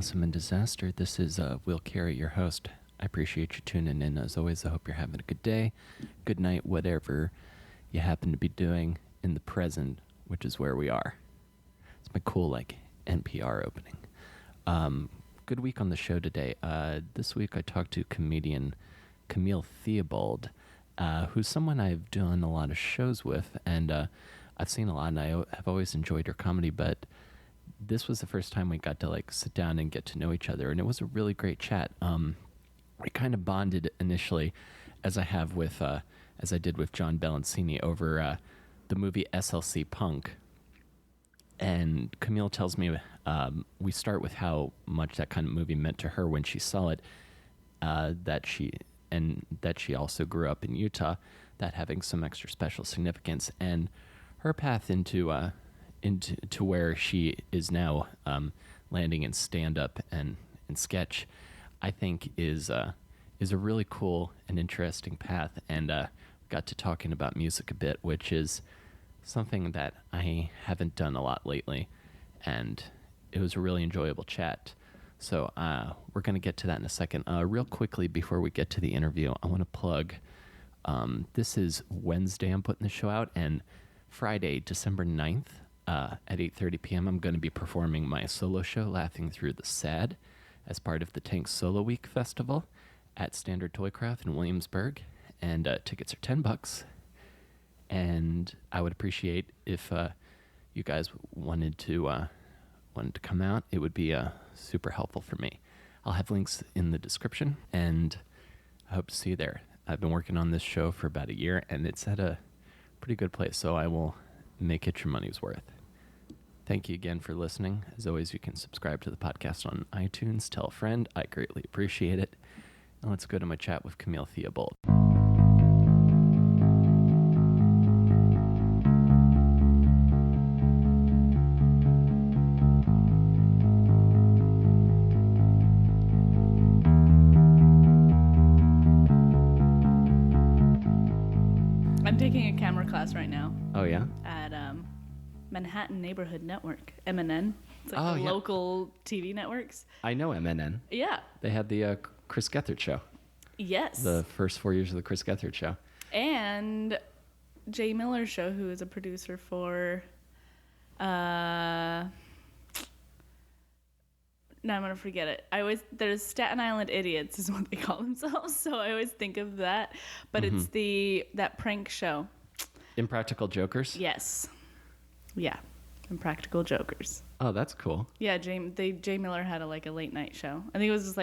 Awesome and Disaster. This is Will Carey, your host. I appreciate you tuning in. As always, I hope you're having a good day, good night, whatever you happen to be doing in the present, which is where we are. It's my cool, NPR opening. Good week on the show today. This week I talked to comedian Camille Theobald, who's someone I've done a lot of shows with, and I've seen a lot, and I have always enjoyed her comedy, but this was the first time we got to sit down and get to know each other, and it was a really great chat. We kind of bonded initially, as I did with John Bellancini over the movie SLC Punk. And Camille tells me we start with how much that kind of movie meant to her when she saw it, that she also grew up in Utah, that having some extra special significance, and her path into where she is now, landing in stand-up and sketch, I think is a really cool and interesting path. And got to talking about music a bit, which is something that I haven't done a lot lately, and it was a really enjoyable chat. So we're going to get to that in a second. Real quickly, before we get to the interview, I want to plug, this is Wednesday I'm putting the show out, and Friday, December 9th, at 8:30 p.m., I'm going to be performing my solo show, Laughing Through the Sad, as part of the Tank Solo Week Festival at Standard Toycraft in Williamsburg, and tickets are $10. And I would appreciate if you guys wanted to come out. It would be super helpful for me. I'll have links in the description, and I hope to see you there. I've been working on this show for about a year, and it's at a pretty good place, so I will make it your money's worth. Thank you again for listening. As always, you can subscribe to the podcast on iTunes, tell a friend. I greatly appreciate it. Now let's go to my chat with Camille Theobald. I'm taking a camera class right now. Oh, yeah? At Manhattan Neighborhood Network, MNN. It's like local TV networks. I know MNN. Yeah. They had the Chris Gethard show. Yes. The first 4 years of the Chris Gethard show. And Jay Miller's show, who is a producer for... now I'm going to forget it. There's Staten Island Idiots is what they call themselves, so I always think of that. But it's that prank show. Impractical Jokers? Yes. Yeah. Impractical Jokers. Oh, that's cool. Yeah, Jay Miller had a late night show. I think it was just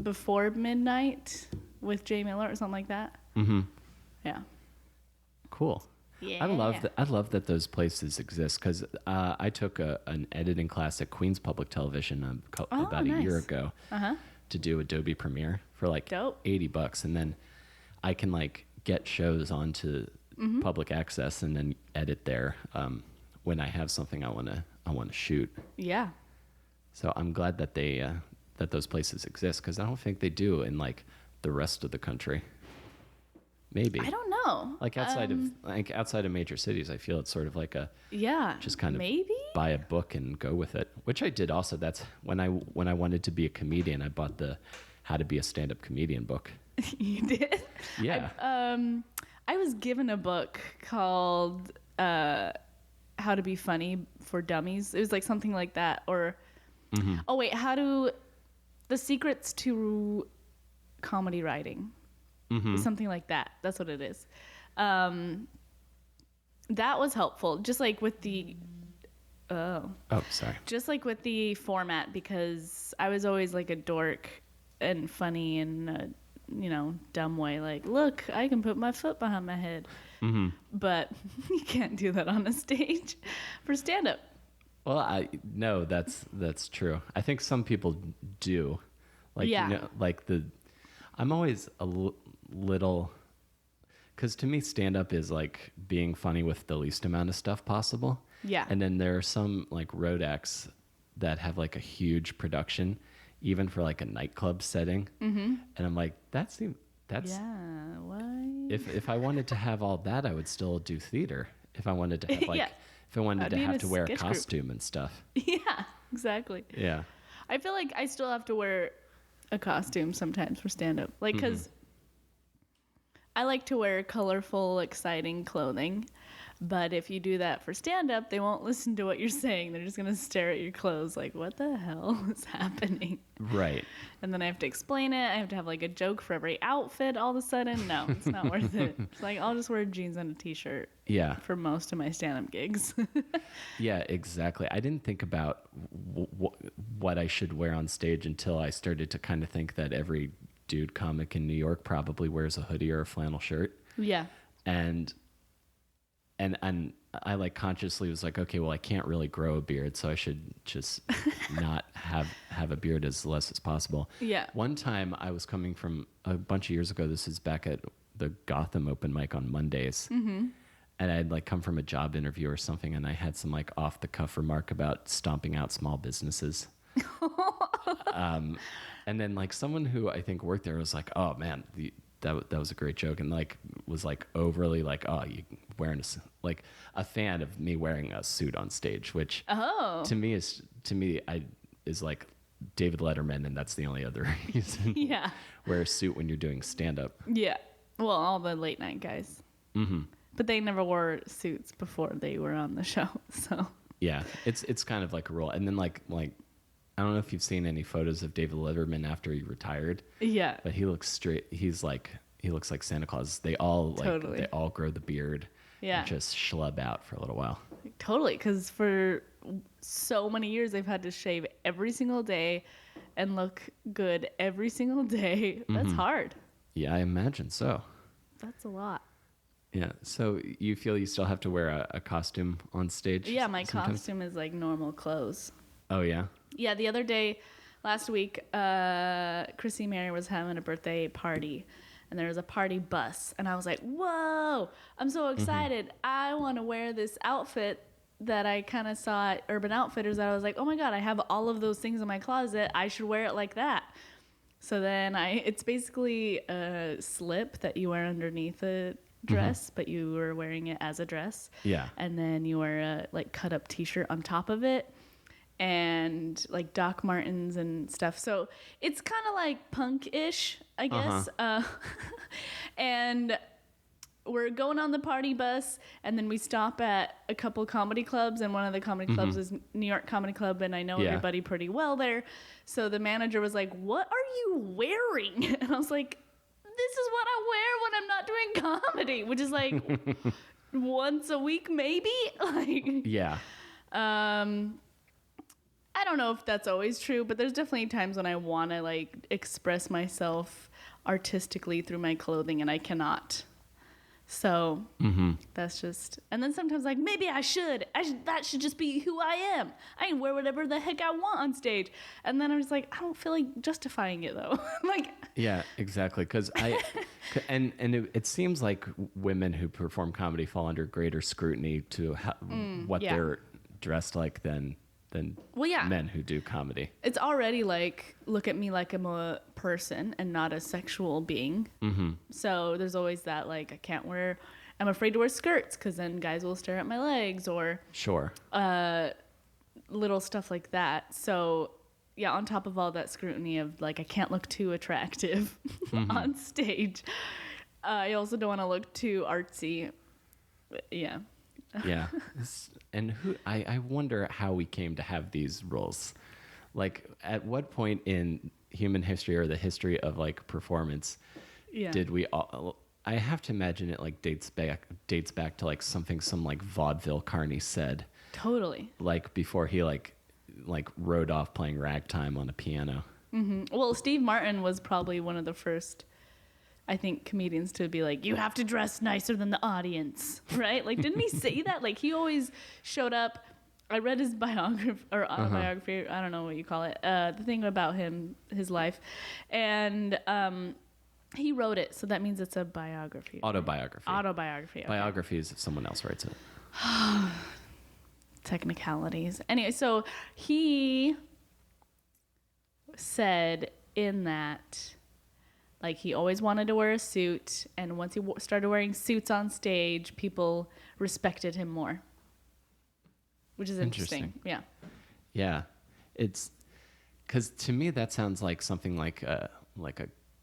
Before Midnight with Jay Miller or something like that. Mm-hmm. Yeah. Cool. Yeah. I love that those places exist, because I took an editing class at Queens Public Television about a year ago to do Adobe Premiere for Dope. $80, and then I can get shows onto public access and then edit there when I have something I want to shoot. Yeah. So I'm glad that that those places exist, because I don't think they do in the rest of the country. Maybe. I don't know. Outside of major cities, I feel it's sort of just kind of maybe buy a book and go with it, which I did also. That's when I wanted to be a comedian, I bought the How to Be a Stand-Up Comedian book. You did? Yeah. I was given a book called How to Be Funny for Dummies. It was something like that, or The Secrets to Comedy Writing. Something like that. That's what it is. That was helpful. Just with the... Oh, sorry. Just with the format, because I was always a dork and funny in a, dumb way. Look, I can put my foot behind my head. But you can't do that on a stage for stand-up. Well, no, that's true. I think some people do. I'm always a little, because to me stand-up is being funny with the least amount of stuff possible. Yeah. And then there are some road acts that have a huge production, even for a nightclub setting. And I'm that's yeah, why? If I wanted to have all that, I would still do theater. If I wanted to have if I wanted to be in have a to wear a sketch group. costume and stuff. Yeah, exactly. Yeah. I feel like I still have to wear a costume sometimes for stand-up. Like, because I like to wear colorful, exciting clothing. But if you do that for stand-up, they won't listen to what you're saying. They're just going to stare at your clothes like, what the hell is happening? Right. And then I have to explain it. I have to have like a joke for every outfit all of a sudden. No, it's not worth it. It's like, I'll just wear jeans and a t-shirt Yeah. for most of my stand-up gigs. Yeah, exactly. I didn't think about what I should wear on stage until I started to kind of think that every dude comic in New York probably wears a hoodie or a flannel shirt. Yeah. And I like consciously was like, okay, well, I can't really grow a beard, so I should just not have a beard as less as possible. Yeah. One time I was coming from a bunch of years ago. This is back at the Gotham open mic on Mondays. Mm-hmm. And I'd like come from a job interview or something, and I had some like off the cuff remark about stomping out small businesses. And then like someone who I think worked there was like, oh man, that was a great joke, and like was like overly like, oh, you wearing like a fan of me wearing a suit on stage, which to me is like David Letterman, and that's the only other reason. Yeah. Wear a suit when you're doing stand up. Yeah. Well, all the late night guys. Mm-hmm. But they never wore suits before they were on the show, so. Yeah, it's kind of like a rule, and then like I don't know if you've seen any photos of David Letterman after he retired. Yeah. But he looks straight. He looks like Santa Claus. They all Totally. they all grow the beard. Yeah. And just schlub out for a little while. Totally, because for so many years they've had to shave every single day and look good every single day. That's hard. Yeah, I imagine so. That's a lot. Yeah. So you feel you still have to wear a costume on stage? Yeah, my sometimes? costume is like normal clothes. Oh yeah. Yeah, the other day, last week, Chrissy Mary was having a birthday party, and there was a party bus, and I was like, whoa, I'm so excited. I want to wear this outfit that I kind of saw at Urban Outfitters that I was like, oh my God, I have all of those things in my closet. I should wear it like that. So then it's basically a slip that you wear underneath a dress, but you were wearing it as a dress. Yeah. And then you wear a like cut up t-shirt on top of it, and like Doc Martens and stuff. So it's kind of like punk-ish, I guess. And we're going on the party bus, and then we stop at a couple comedy clubs, and one of the comedy clubs is New York Comedy Club, and I know everybody pretty well there. So the manager was like, what are you wearing? And I was like, this is what I wear when I'm not doing comedy, which is like once a week, maybe. Like, yeah. I don't know if that's always true, but there's definitely times when I want to like express myself artistically through my clothing, and I cannot. So that's just, and then sometimes like, maybe I should, that should just be who I am. I can wear whatever the heck I want on stage. And then I'm just like, I don't feel like justifying it though. Like, yeah, exactly. Cause it seems like women who perform comedy fall under greater scrutiny to what they're dressed like than men who do comedy. It's already like, look at me like I'm a person and not a sexual being. So there's always that, like, I'm afraid to wear skirts because then guys will stare at my legs, or sure, little stuff like that. So yeah, on top of all that scrutiny of like, I can't look too attractive on stage. I also don't want to look too artsy. Yeah. Yeah. And I wonder how we came to have these roles. Like, at what point in human history or the history of like performance did we all, I have to imagine it like dates back to like something some like vaudeville carny said. Totally. Like before he like rode off playing ragtime on a piano. Well, Steve Martin was probably one of the first, I think, comedians to be like, you have to dress nicer than the audience, right? Like, didn't he say that? Like, he always showed up. I read his biography or autobiography. I don't know what you call it. The thing about him, his life, and he wrote it, so that means it's a biography. Autobiography. Okay. Biography is if someone else writes it. Technicalities. Anyway, so he said in that, like, he always wanted to wear a suit, and once he started wearing suits on stage, people respected him more. which is interesting. Yeah. Yeah. It's because to me that sounds like something like a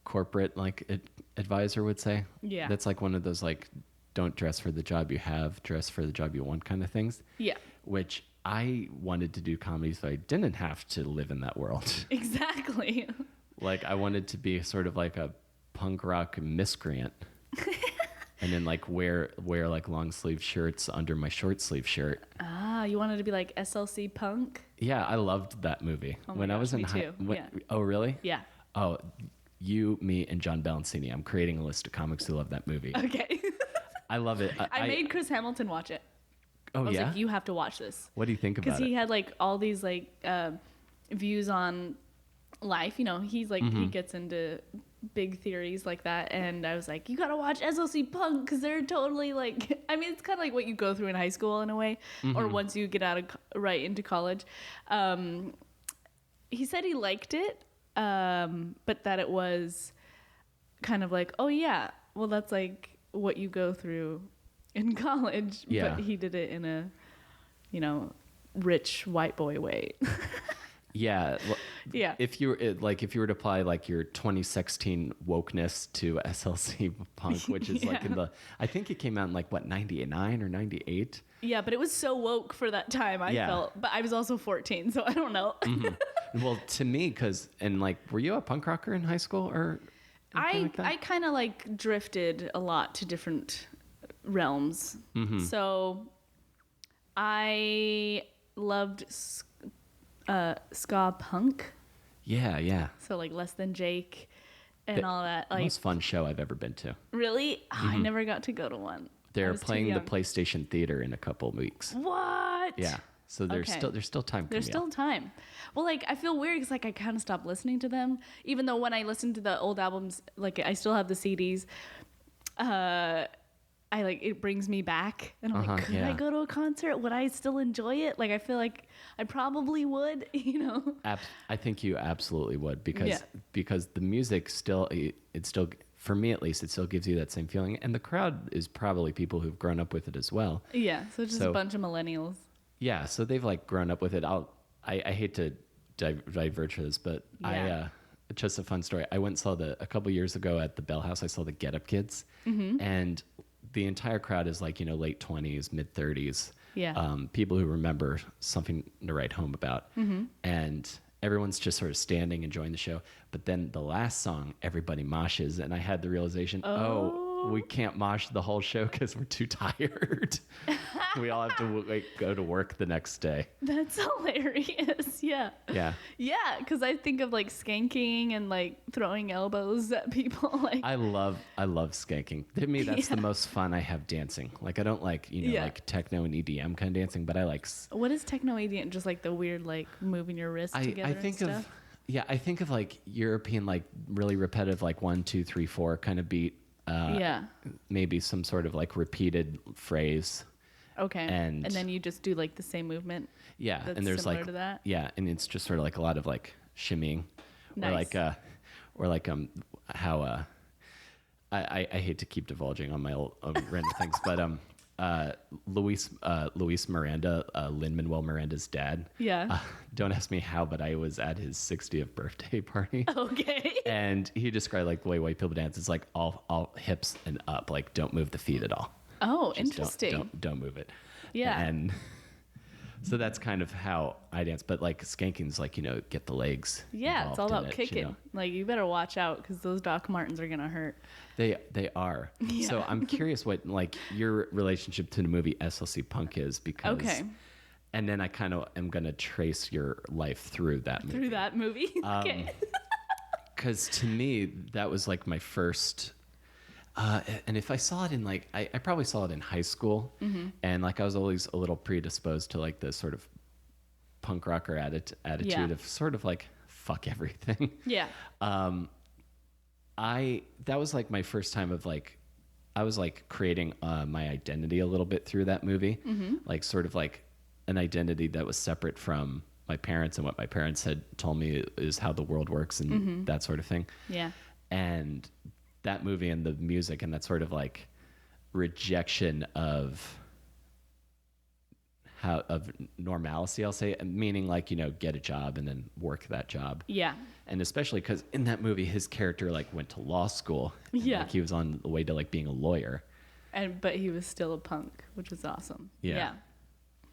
corporate advisor would say. Yeah. That's like one of those like, don't dress for the job you have, dress for the job you want kind of things. Yeah. Which I wanted to do comedy so I didn't have to live in that world. Exactly. Like I wanted to be sort of like a punk rock miscreant. And then like wear like long sleeve shirts under my short sleeve shirt. Ah, you wanted to be like SLC Punk? Yeah, I loved that movie. Oh my when I gosh, was in me too. Yeah. Oh, really? Yeah. Oh, you, me, and John Balancini. I'm creating a list of comics who love that movie. Okay. I love it. I made Chris Hamilton watch it. Oh, I was yeah? like, you have to watch this. What do you think about it? Because he had like all these like views on life. You know, he's like, he gets into big theories like that. And I was like, you got to watch SLC Punk because they're totally like, I mean, it's kind of like what you go through in high school in a way, or once you get out of right into college. He said he liked it, but that it was kind of like, oh yeah, well that's like what you go through in college. Yeah. But he did it in a, you know, rich white boy way. Yeah. Yeah. If you were to apply like your 2016 wokeness to SLC Punk, which is like in the, I think it came out in like what, 99 or 98. Yeah, but it was so woke for that time, I felt. But I was also 14, so I don't know. Well, to me, were you a punk rocker in high school or? I kind of like drifted a lot to different realms. So I loved ska punk. Yeah. So like Less Than Jake and all that. Like, most fun show I've ever been to. Really? I never got to go to one. They're playing the PlayStation Theater in a couple of weeks. What? Yeah. So there's still time. There's still time. Well, like I feel weird because like I kind of stopped listening to them, even though when I listen to the old albums, like I still have the CDs. I like it brings me back, and I'm like, could I go to a concert? Would I still enjoy it? Like I feel like I probably would, you know. I think you absolutely would because the music still for me at least it still gives you that same feeling, and the crowd is probably people who've grown up with it as well. Yeah, so just a bunch of millennials. Yeah, so they've like grown up with it. I hate to diverge from this, but just a fun story. I went and saw a couple years ago at the Bell House. I saw the Get Up Kids, and the entire crowd is like, you know, late 20s, mid 30s. Yeah. People who remember something to write home about, and everyone's just sort of standing enjoying the show. But then the last song, everybody moshes, and I had the realization, we can't mosh the whole show because we're too tired. We all have to go to work the next day. That's hilarious. Yeah. Yeah. Yeah, because I think of like skanking and like throwing elbows at people. Like I love skanking. To me, that's the most fun I have dancing. Like I don't like like techno and EDM kind of dancing, but I like. What is techno EDM? Just like the weird like moving your wrist together. I think and stuff? I think of like European like really repetitive like 1, 2, 3, 4 kind of beat. Maybe some sort of like repeated phrase. Okay. And then you just do like the same movement. Yeah. That's and there's similar like to that. Yeah, and it's just sort of like a lot of like shimmying. Nice. How I hate to keep divulging on my old random things, but Luis Miranda, Lin-Manuel Miranda's dad. Yeah. Don't ask me how, but I was at his 60th birthday party. Okay. And he described like the way white people dance is like all hips and up, like don't move the feet at all. Oh, Just interesting. Don't move it. Yeah. And so that's kind of how I dance, but like skanking's like, you know, get the legs. Yeah, it's all about kicking. You know? Like you better watch out because those Doc Martens are gonna hurt. They are. Yeah. So I'm curious what like your relationship to the movie SLC Punk is because. Okay. And then I kind of am gonna trace your life through that movie. Through that movie. Okay. Because to me that was like my first. And if I saw it in like, I probably saw it in high school, and like I was always a little predisposed to like the sort of punk rocker attitude of sort of like fuck everything. Yeah. That was like my first time of like, I was like creating my identity a little bit through that movie, like sort of like an identity that was separate from my parents and what my parents had told me is how the world works and that sort of thing. Yeah. And that movie and the music and that sort of like rejection of of normalcy, I'll say, meaning like, you know, get a job and then work that job. Yeah. And especially because in that movie, his character like went to law school. And, Yeah. like, he was on the way to like being a lawyer. But he was still a punk, which was awesome. Yeah.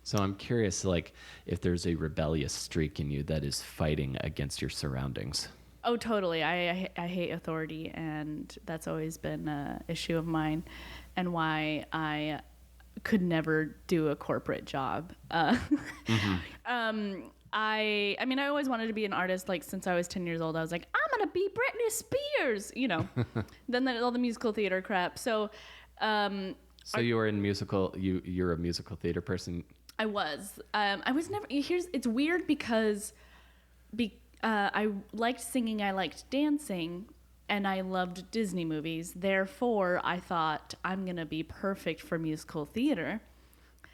So I'm curious, like, if there's a rebellious streak in you that is fighting against your surroundings. Oh, totally. I hate authority, and that's always been an issue of mine, and why I could never do a corporate job. I mean, I always wanted to be an artist. Like, since I was 10 years old, I was like, I'm gonna be Britney Spears, you know. Then all the musical theater crap. So you were in musical. You're a musical theater person. I was. I was never. It's weird because I liked singing, I liked dancing, and I loved Disney movies. Therefore, I thought I'm gonna be perfect for musical theater.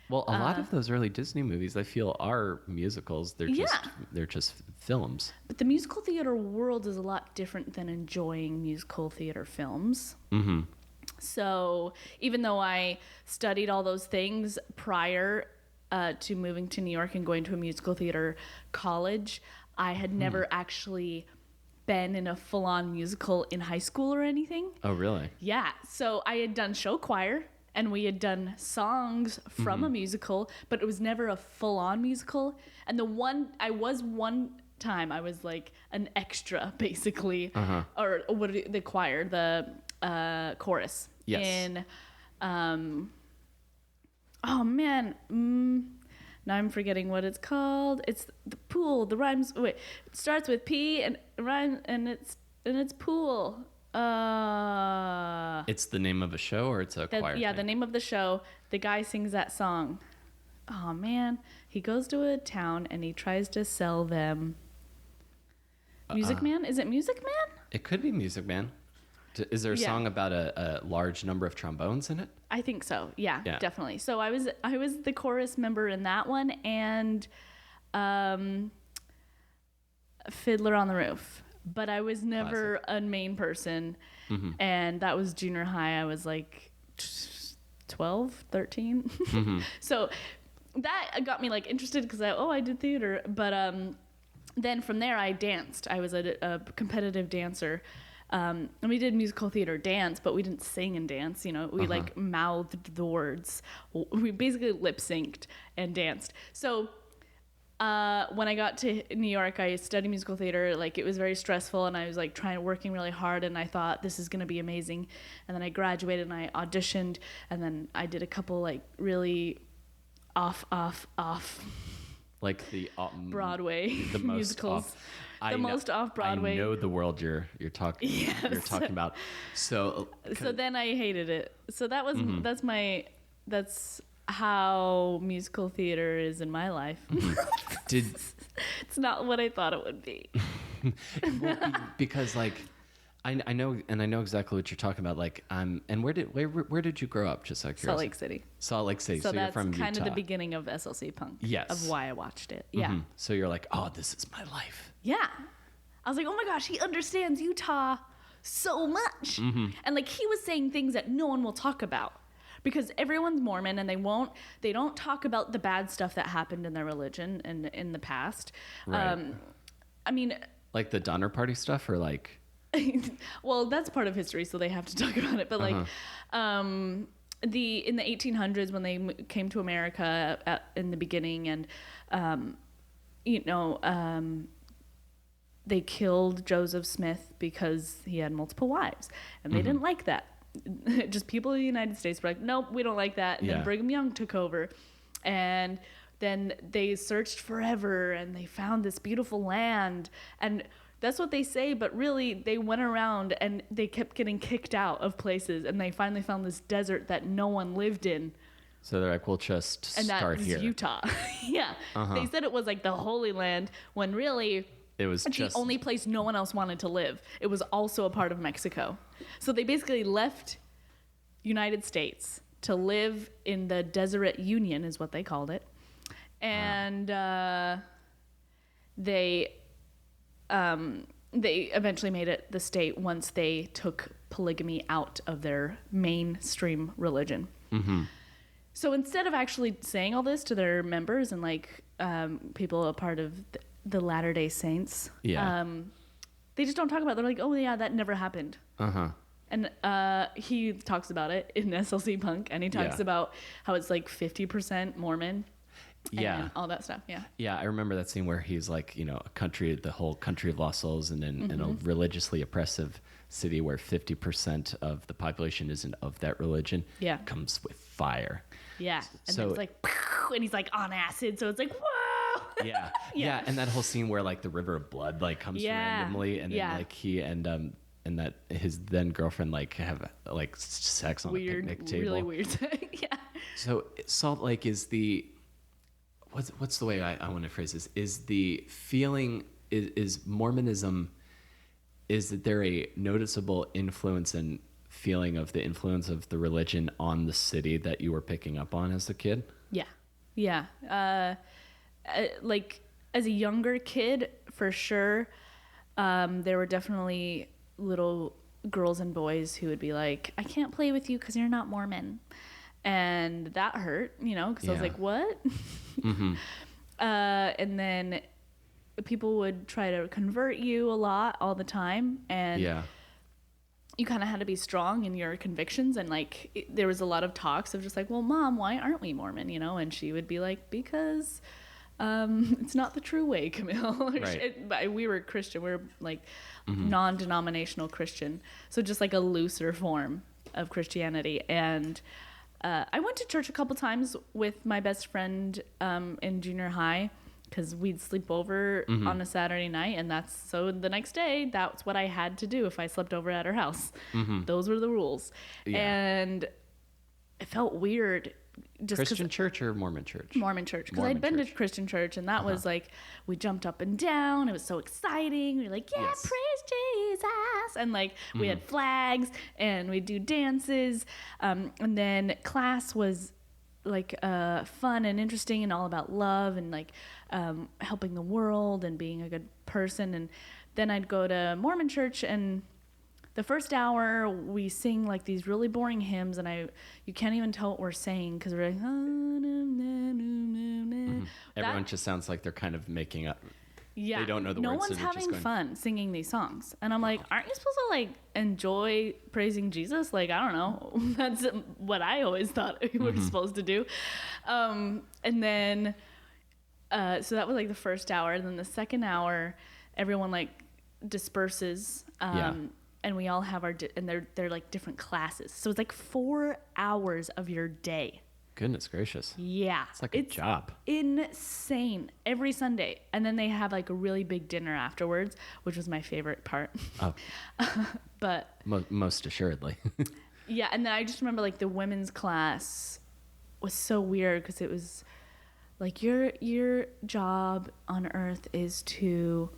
Well, a lot of those early Disney movies, I feel, are musicals. They're just films. But the musical theater world is a lot different than enjoying musical theater films. Mm-hmm. So even though I studied all those things prior to moving to New York and going to a musical theater college, I had never actually been in a full-on musical in high school or anything. Oh, really? Yeah. So I had done show choir, and we had done songs from a musical, but it was never a full-on musical. And one time I was like an extra, basically, or what the choir, the chorus. Yes. In oh man, now I'm forgetting what it's called. It's the pool. The rhymes. Wait, it starts with P and rhyme, and it's pool. It's the name of a show, or it's a choir? Yeah, thing? the name of the show. The guy sings that song. Oh man, he goes to a town and he tries to sell them. Music Man? Is it Music Man? It could be Music Man. Is there a song about a large number of trombones in it? I think so. Yeah, definitely. So I was the chorus member in that one, and Fiddler on the Roof. But I was never a main person, and that was junior high. I was like 12, 13. So that got me like interested because I did theater. But then from there I danced. I was a competitive dancer. And we did musical theater dance, but we didn't sing and dance, you know, we like mouthed the words. We basically lip synced and danced. So, when I got to New York, I studied musical theater. Like, it was very stressful, and I was like working really hard, and I thought this is going to be amazing. And then I graduated and I auditioned, and then I did a couple like really off. Like the Broadway the musicals. Most off Broadway. I know the world you're talking about. So then I hated it. So that was that's how musical theater is in my life. It's not what I thought it would be. Well, because like I know exactly what you're talking about. Like and where did you grow up? Just like Salt Lake City. Salt Lake City. So you're that's from kind Utah. of the beginning of SLC Punk. Yes. Of why I watched it. Yeah. So you're like, oh, this is my life. Yeah. I was like, oh my gosh, he understands Utah so much. And like, he was saying things that no one will talk about because everyone's Mormon and they don't talk about the bad stuff that happened in their religion and in the past. Right. I mean, like the Donner Party stuff, or like, well, that's part of history, so they have to talk about it. But like, in the 1800s when they came to America in the beginning, and they killed Joseph Smith because he had multiple wives, and they didn't like that. Just people in the United States were like, nope, we don't like that. And then Brigham Young took over, and then they searched forever, and they found this beautiful land, and that's what they say, but really they went around and they kept getting kicked out of places, and they finally found this desert that no one lived in. So they're like, we'll just start here. And that was Utah. Yeah. They said it was like the Holy Land, when really it was just the only place no one else wanted to live. It was also a part of Mexico. So they basically left United States to live in the Deseret Union, is what they called it. And they eventually made it the state once they took polygamy out of their mainstream religion. So instead of actually saying all this to their members and like people a part of the Latter-day Saints, they just don't talk about it. They're like, oh yeah, that never happened. And he talks about it in SLC Punk, and he talks about how it's like 50% Mormon. And all that stuff. I remember that scene where he's like, you know, the whole country of lost souls, and in a religiously oppressive city where 50% of the population isn't of that religion, comes with fire. And so it's like, and he's like on acid, so it's like, whoa. And that whole scene where like the river of blood like comes randomly, and then like he and that his then girlfriend like have like sex on a picnic table. Really weird. So Salt Lake is the what's the way I want to phrase this? Is the feeling is Mormonism? Is that there a noticeable influence and feeling of the influence of the religion on the city that you were picking up on as a kid? Like as a younger kid, for sure, there were definitely little girls and boys who would be like, I can't play with you because you're not Mormon. And that hurt, you know, because I was like, what? And then people would try to convert you a lot all the time. And you kind of had to be strong in your convictions. And like, there was a lot of talks of just like, well, Mom, why aren't we Mormon? You know? And she would be like, because it's not the true way, Camille. We were Christian. We were like non-denominational Christian. So just like a looser form of Christianity. And I went to church a couple times with my best friend in junior high, because we'd sleep over on a Saturday night, and so the next day, that's what I had to do if I slept over at her house. Those were the rules. And it felt weird. Just Christian church or Mormon church? Mormon church. Because I'd been to Christian church, and that was like, we jumped up and down. It was so exciting. We were like, praise Jesus. And like, we had flags, and we'd do dances. And then class was like fun and interesting and all about love and like helping the world and being a good person. And then I'd go to Mormon church, and the first hour we sing like these really boring hymns, and you can't even tell what we're saying because we're like, everyone just sounds like they're kind of making up. They don't know the words. No words. one's having fun singing these songs, and I'm like, aren't you supposed to like enjoy praising Jesus? Like, I don't know. That's what I always thought we were supposed to do. And then, so that was like the first hour. And then the second hour, everyone like disperses. And we all have and they're like different classes. So it's like 4 hours of your day. Goodness gracious. Yeah. It's like a job. Insane. Every Sunday. And then they have like a really big dinner afterwards, which was my favorite part. Oh. But most assuredly. Yeah. And then I just remember like the women's class was so weird because it was like your job on earth is to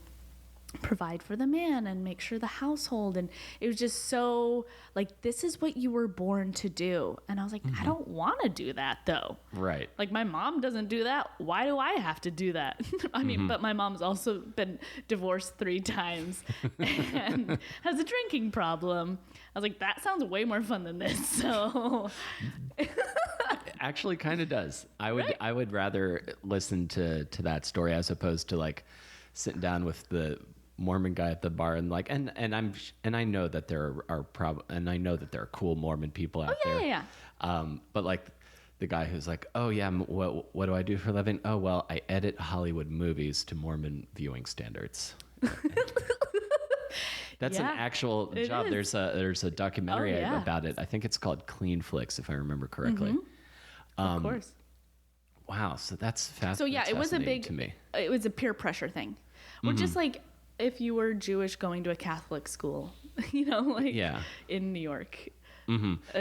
provide for the man and make sure the household, and it was just so like, this is what you were born to do. And I was like, I don't want to do that though. Right. Like, my mom doesn't do that, why do I have to do that? I mean, but my mom's also been divorced 3 times and has a drinking problem. I was like, that sounds way more fun than this. So actually kind of does. I would rather listen to that story as opposed to like sitting down with the Mormon guy at the bar and like, and I know that there are and I know that there are cool Mormon people out there. Yeah. But like the guy who's like, oh yeah, what do I do for a living? Oh well, I edit Hollywood movies to Mormon viewing standards. That's an actual job. Is. There's a documentary about it. I think it's called Clean Flicks, if I remember correctly. Of course. Wow, so that's fascinating. So yeah, it was it was a peer pressure thing. Well, just like if you were Jewish going to a Catholic school, you know, like in New York.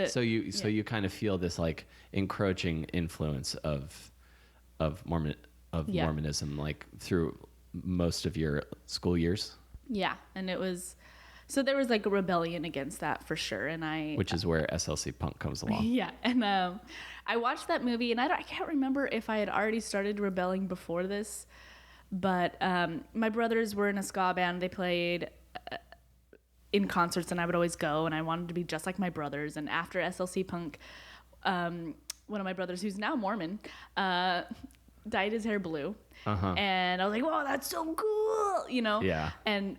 So you kind of feel this like encroaching influence of Mormonism like through most of your school years. Yeah, and it was. So there was like a rebellion against that for sure, which is where SLC Punk comes along. Yeah, and I watched that movie, and I can't remember if I had already started rebelling before this, but my brothers were in a ska band. They played in concerts, and I would always go, and I wanted to be just like my brothers. And after SLC Punk, one of my brothers, who's now Mormon, dyed his hair blue. And I was like, whoa, that's so cool, you know? Yeah. And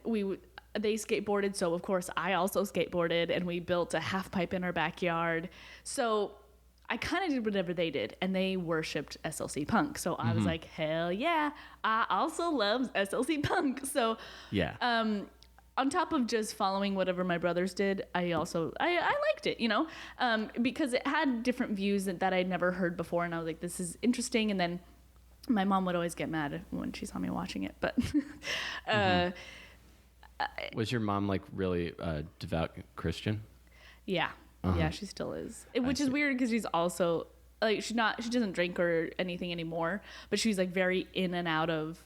they skateboarded, so of course I also skateboarded, and we built a half pipe in our backyard. So I kind of did whatever they did, and they worshipped SLC Punk. So I was like, hell yeah, I also love SLC Punk. So yeah. On top of just following whatever my brothers did, I liked it, you know, because it had different views that I'd never heard before, and I was like, this is interesting. And then my mom would always get mad when she saw me watching it, but was your mom like really devout Christian? Yeah. Yeah, she still is. Which is weird because she's also like she doesn't drink or anything anymore, but she's like very in and out of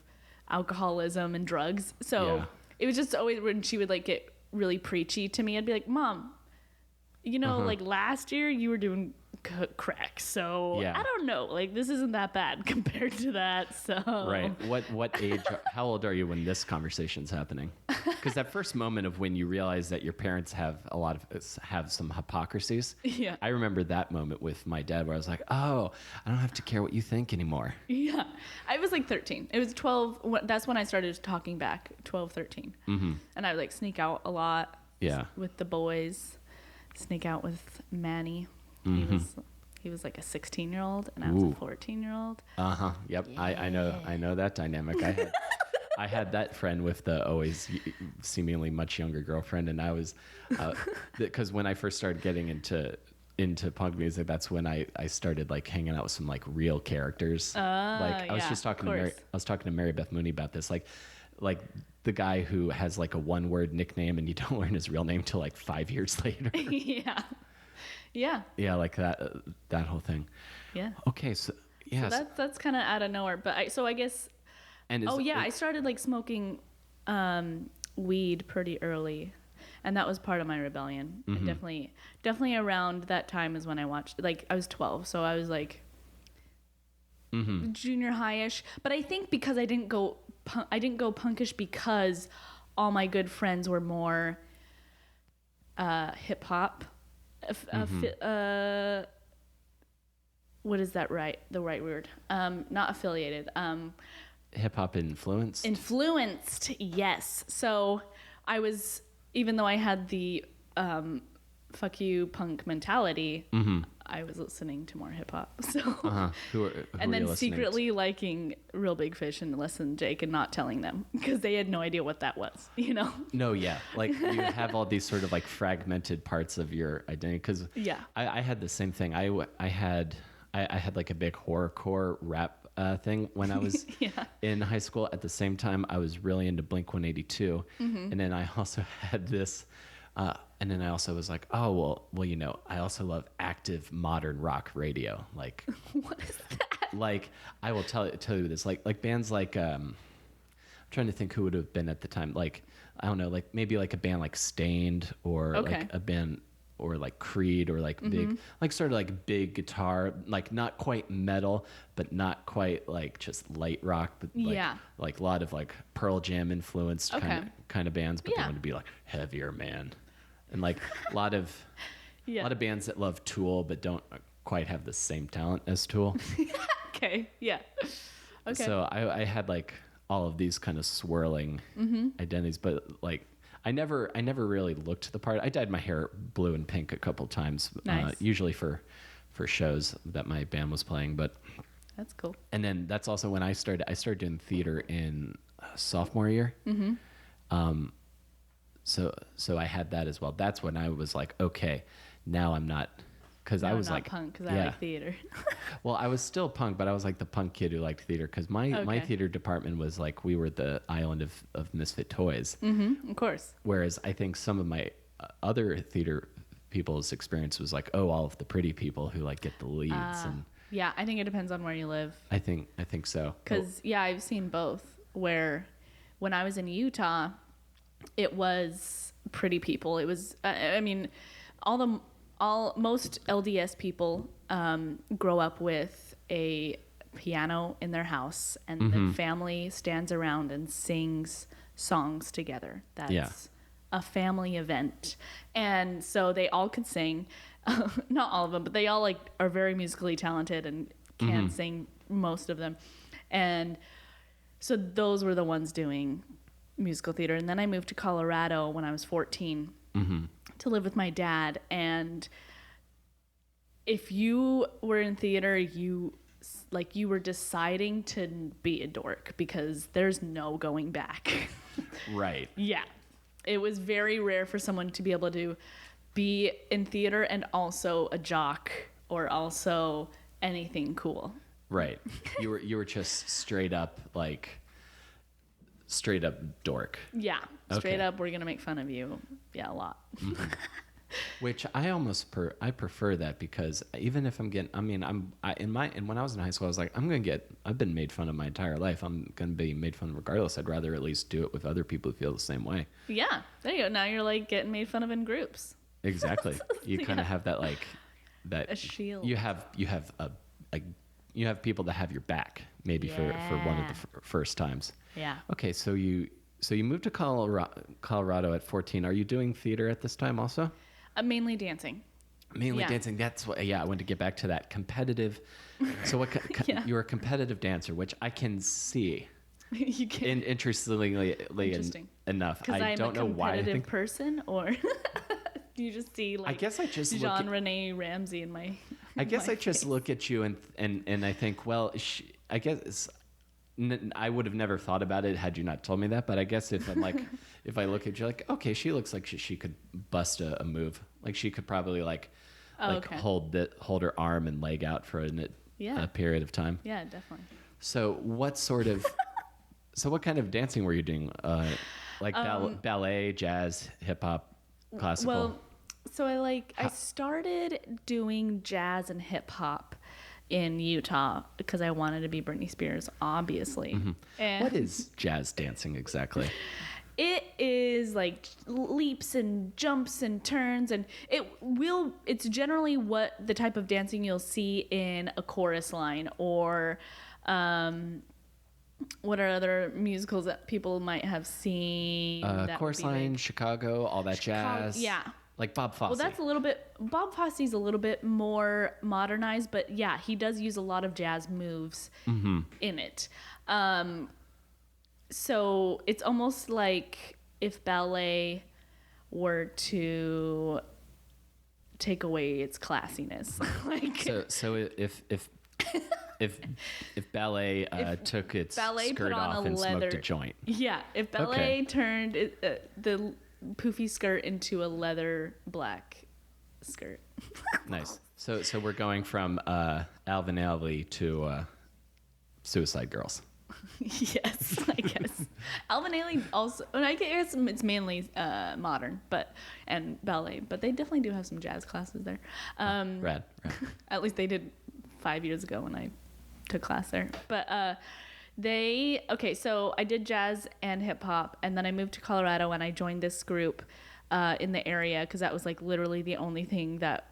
alcoholism and drugs. So it was just always when she would like get really preachy to me, I'd be like, Mom, you know, like last year you were doing crack, so I don't know, like this isn't that bad compared to that. So right, what age, how old are you when this conversation's happening? Because that first moment of when you realize that your parents have some hypocrisies, I remember that moment with my dad where I was like, oh, I don't have to care what you think anymore. I was like 13. It was 12. That's when I started talking back. 12, 13. And I would like sneak out a lot with the boys, sneak out with Manny. He was like a 16-year-old, and I was a 14-year-old. Yep. Yeah. I know that dynamic. I had that friend with the always seemingly much younger girlfriend, and I was because when I first started getting into punk music, that's when I started like hanging out with some like real characters. I was just talking to Mary Beth Mooney about this, like the guy who has like a one-word nickname and you don't learn his real name till like 5 years later. Yeah, like that whole thing. Yeah. Okay, so yeah. So that's kind of out of nowhere, but I guess. And I started like smoking weed pretty early, and that was part of my rebellion. And definitely around that time is when I watched. Like I was 12, so I was like junior high-ish. But I think because I didn't go punkish because all my good friends were more hip hop. What is that right? The right word? Not affiliated. Hip hop influenced? Influenced, yes. So I was, even though I had the fuck you punk mentality, I was listening to more hip hop. So who and then secretly liking Real Big Fish and Less Than Jake and not telling them because they had no idea what that was, you know? No, yeah. Like you have all these sort of like fragmented parts of your identity. Because I had the same thing. I had like a big horrorcore rap thing when I was in high school. At the same time, I was really into Blink-182. And then I also had this... and then I also was like, oh, well, you know, I also love active modern rock radio. Like, what is that? Like, I will tell you this, like bands like, I'm trying to think who would have been at the time. Like, I don't know, like maybe like a band like Stained or like a band or like Creed or like big, like sort of like big guitar, like not quite metal, but not quite like just light rock, but like a lot of like Pearl Jam influenced kind of bands, but they want to be like heavier, man. And like a lot of bands that love Tool but don't quite have the same talent as Tool. Okay. So I had like all of these kind of swirling identities, but like I never really looked the part. I dyed my hair blue and pink a couple times, usually for shows that my band was playing. But that's cool. And then that's also when I started doing theater in sophomore year. So I had that as well. That's when I was like, okay, now I'm not, because I was like punk because I like theater. Well, I was still punk, but I was like the punk kid who liked theater because my theater department was like we were the island of misfit toys. Of course. Whereas I think some of my other theater people's experience was like, oh, all of the pretty people who like get the leads and. Yeah, I think it depends on where you live. I think so. Because I've seen both. Where when I was in Utah, it was pretty people. It was, I mean, most LDS people grow up with a piano in their house, and the family stands around and sings songs together. That's a family event, and so they all could sing. not all of them, but they all like are very musically talented and can sing, most of them. And so those were the ones doing musical theater. And then I moved to Colorado when I was 14 to live with my dad. And if you were in theater, you were deciding to be a dork because there's no going back. Right. Yeah. It was very rare for someone to be able to be in theater and also a jock or also anything cool. Right. You were just straight up dork. Yeah. Straight up, we're going to make fun of you. Yeah, a lot. Which I almost I prefer that, because even if I'm getting, when I was in high school, I was like, I've been made fun of my entire life. I'm going to be made fun of regardless. I'd rather at least do it with other people who feel the same way. Yeah. There you go. Now you're like getting made fun of in groups. Exactly. You kind of have that a shield. You have people that have your back maybe for one of the first times. Yeah. Okay, so you moved to Colorado at 14. Are you doing theater at this time also? Mainly dancing. Mainly dancing. That's what. Yeah, I wanted to get back to that competitive. So what? You're a competitive dancer, which I can see. You can. Interestingly enough, I don't know why. Because I'm a competitive person, or you just see like. I guess I just Jean Rene Ramsey in my. I guess I just look at you and I think, well, I guess I would have never thought about it had you not told me that. But I guess if I'm like, if I look at you like, okay, she looks like she could bust a move. Like she could probably hold her arm and leg out for a period of time. Yeah, definitely. So what kind of dancing were you doing? Ballet, jazz, hip hop, classical? Well, so I started doing jazz and hip hop in Utah because I wanted to be Britney Spears, obviously. And what is jazz dancing exactly? It is like leaps and jumps and turns, and it's generally what the type of dancing you'll see in a chorus line, or what are other musicals that people might have seen? Chorus line, Chicago, all that jazz. Yeah. Like Bob Fosse. Well, Bob Fosse's a little bit more modernized, but yeah, he does use a lot of jazz moves in it. So it's almost like if ballet were to take away its classiness. So if ballet took its skirt off and smoked a joint. Yeah, if ballet turned the poofy skirt into a leather black skirt. Nice. So we're going from Alvin Ailey to Suicide Girls. Yes, I guess. Alvin Ailey also, I guess it's mainly modern and ballet, but they definitely do have some jazz classes there. Rad. At least they did 5 years ago when I took class there. But so I did jazz and hip hop, and then I moved to Colorado and I joined this group in the area because that was like literally the only thing that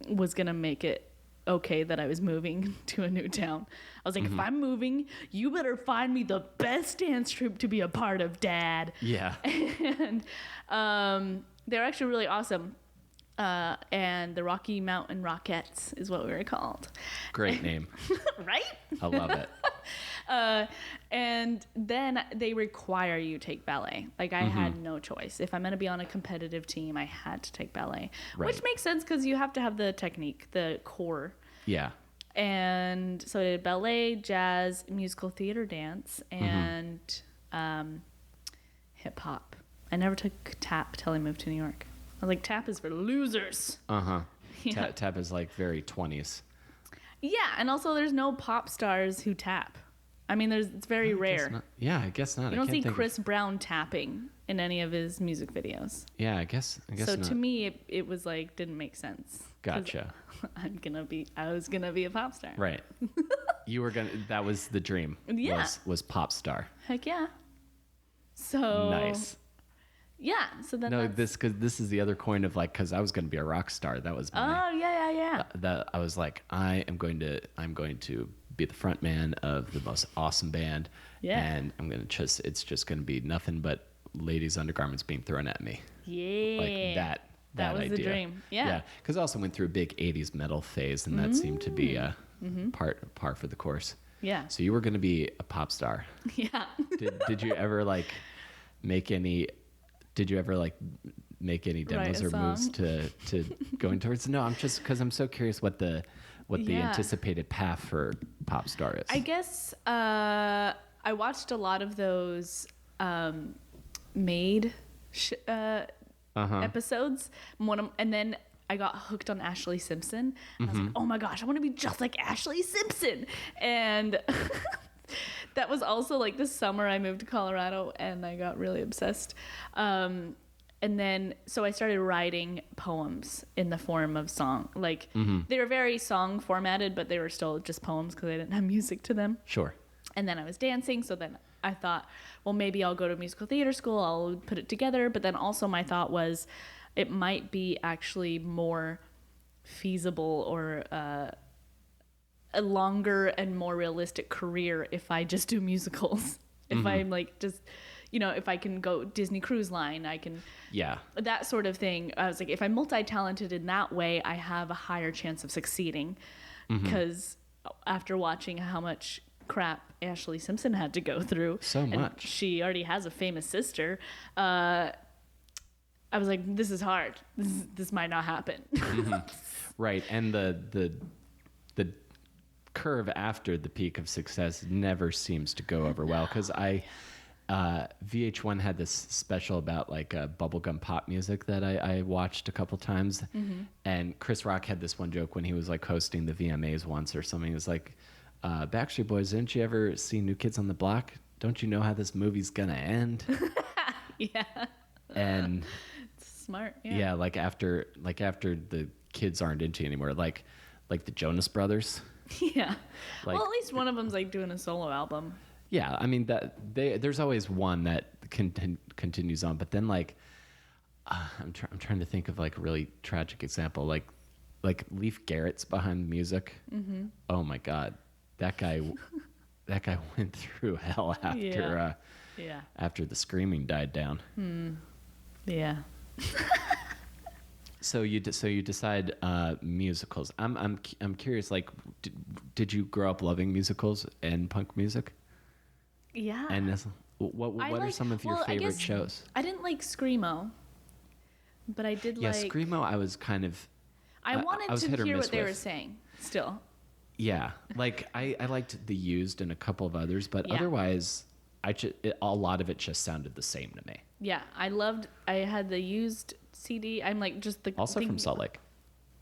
was gonna make it okay that I was moving to a new town. I was like, if I'm moving, you better find me the best dance troupe to be a part of, Dad. Yeah. And they're actually really awesome. And the Rocky Mountain Rockettes is what we were called. Great name. Right? I love it. And then they require you take ballet. Like I had no choice. If I'm going to be on a competitive team, I had to take ballet, which makes sense because you have to have the technique, the core. Yeah. And so I did ballet, jazz, musical theater dance, and hip hop. I never took tap till I moved to New York. I was like, tap is for losers. Yeah. Tap is like very 20s. Yeah, and also there's no pop stars who tap. I mean, it's very rare. Yeah, I guess not. You don't see Chris Brown tapping in any of his music videos. Yeah, I guess so not. To me, it was like, didn't make sense. Gotcha. I was gonna be a pop star. Right. That was the dream. Yeah. Was pop star. Heck yeah. So. Nice. Yeah. So then. No, this is the other coin of like, because I was going to be a rock star. That was. Yeah. That I was like, I'm going to be the front man of the most awesome band. Yeah. And it's just going to be nothing but ladies' undergarments being thrown at me. Yeah. Like That was idea. the dream. Yeah. Because I also went through a big 80s metal phase, and that seemed to be par for the course. Yeah. So you were going to be a pop star. Yeah. Did you ever like make any demos or moves to going towards? No, I'm just because I'm so curious what the anticipated path for pop star is. I guess I watched a lot of those episodes, and then I got hooked on Ashley Simpson. I was like, oh my gosh, I want to be just like Ashley Simpson. And that was also like the summer I moved to Colorado, and I got really obsessed. And then, so I started writing poems in the form of song. Like, they were very song formatted, but they were still just poems because I didn't have music to them. Sure. And then I was dancing, so then I thought, well, maybe I'll go to musical theater school, I'll put it together. But then also my thought was it might be actually more feasible or a longer and more realistic career if I just do musicals. If I'm like just... if I can go Disney Cruise Line, I can... Yeah. That sort of thing. I was like, if I'm multi-talented in that way, I have a higher chance of succeeding. Because after watching how much crap Ashley Simpson had to go through... So much. And she already has a famous sister. I was like, this is hard. This might not happen. Right. And the curve after the peak of success never seems to go over well. Because VH1 had this special about like bubblegum pop music that I watched a couple times. And Chris Rock had this one joke when he was like hosting the VMAs once or something. He was like, Backstreet Boys, didn't you ever see New Kids on the Block? Don't you know how this movie's gonna end? Yeah. And it's smart. Yeah. Yeah, like after the kids aren't into you anymore, like the Jonas Brothers. Yeah. Like, well, at least one of them's like doing a solo album. Yeah, I mean there's always one that continues on, but then like I'm trying to think of like a really tragic example, like Leif Garrett's behind the music. Oh my God, that guy went through hell after the screaming died down. Yeah. So you decide musicals. I'm curious. Like, did you grow up loving musicals and punk music? Yeah. And what are some of your favorite shows? I didn't like Screamo, but I did like... Yeah, Screamo I was kind of... I wanted to hear what they were saying, still. Yeah. Like, I liked The Used and a couple of others, but otherwise, a lot of it just sounded the same to me. Yeah, I had The Used CD. I'm like just the... Also from Salt Lake.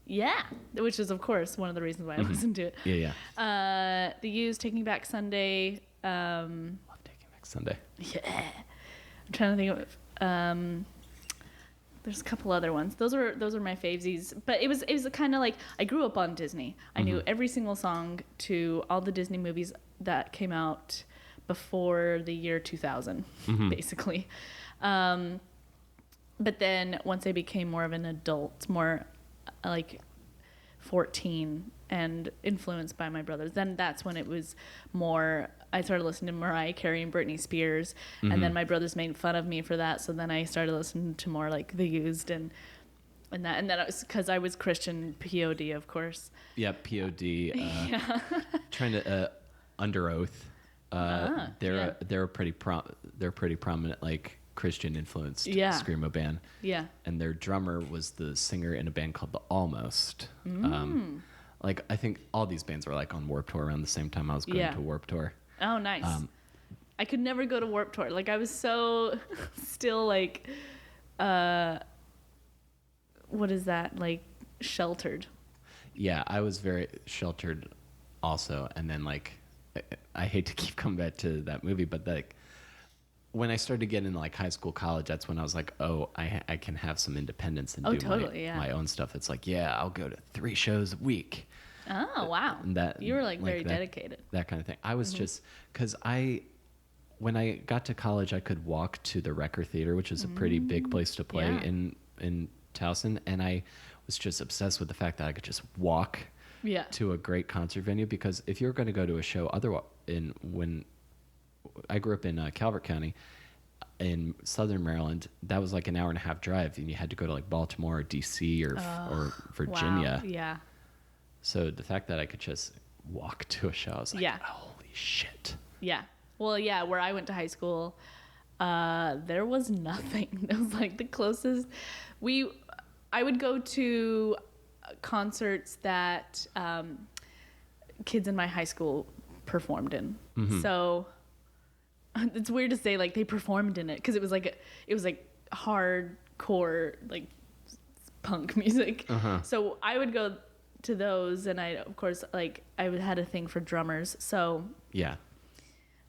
Yeah, which is, of course, one of the reasons why I listened to it. Yeah. The Used, Taking Back Sunday... Love Taking Back Sunday. Yeah. I'm trying to think of... there's a couple other ones. Those are my favesies. But it was kind of like... I grew up on Disney. I knew every single song to all the Disney movies that came out before the year 2000, basically. But then once I became more of an adult, more like 14 and influenced by my brothers, then that's when it was more... I started listening to Mariah Carey and Britney Spears, and then my brothers made fun of me for that. So then I started listening to more like The Used and then it was because I was Christian, POD, of course. Yeah, POD. Trying to Under Oath. They're pretty prominent, like Christian influenced screamo band. Yeah. And their drummer was the singer in a band called The Almost. Like I think all these bands were like on Warped Tour around the same time I was going to Warped Tour. Oh, nice. I could never go to Warped Tour. Like I was so still like, what is that? Like sheltered. Yeah, I was very sheltered also. And then like, I hate to keep coming back to that movie, but like when I started getting into like high school, college, that's when I was like, oh, I can have some independence and do my own stuff. It's like, yeah, I'll go to 3 shows a week. Oh, wow. You were like very dedicated. That kind of thing. I was just, because when I got to college, I could walk to the Recker Theater, which is a pretty big place to play in Towson. And I was just obsessed with the fact that I could just walk to a great concert venue, because if you're going to go to a show, when I grew up in Calvert County, in Southern Maryland, that was like an hour and a half drive, and you had to go to like Baltimore or DC or Virginia. Wow. Yeah. So the fact that I could just walk to a show, I was like, holy shit. Yeah. Well, yeah, where I went to high school, there was nothing. It was like the closest. I would go to concerts that kids in my high school performed in. Mm-hmm. So it's weird to say like they performed in it, because it was like hardcore like punk music. Uh-huh. So I would go to those, and I of course like I had a thing for drummers, so yeah,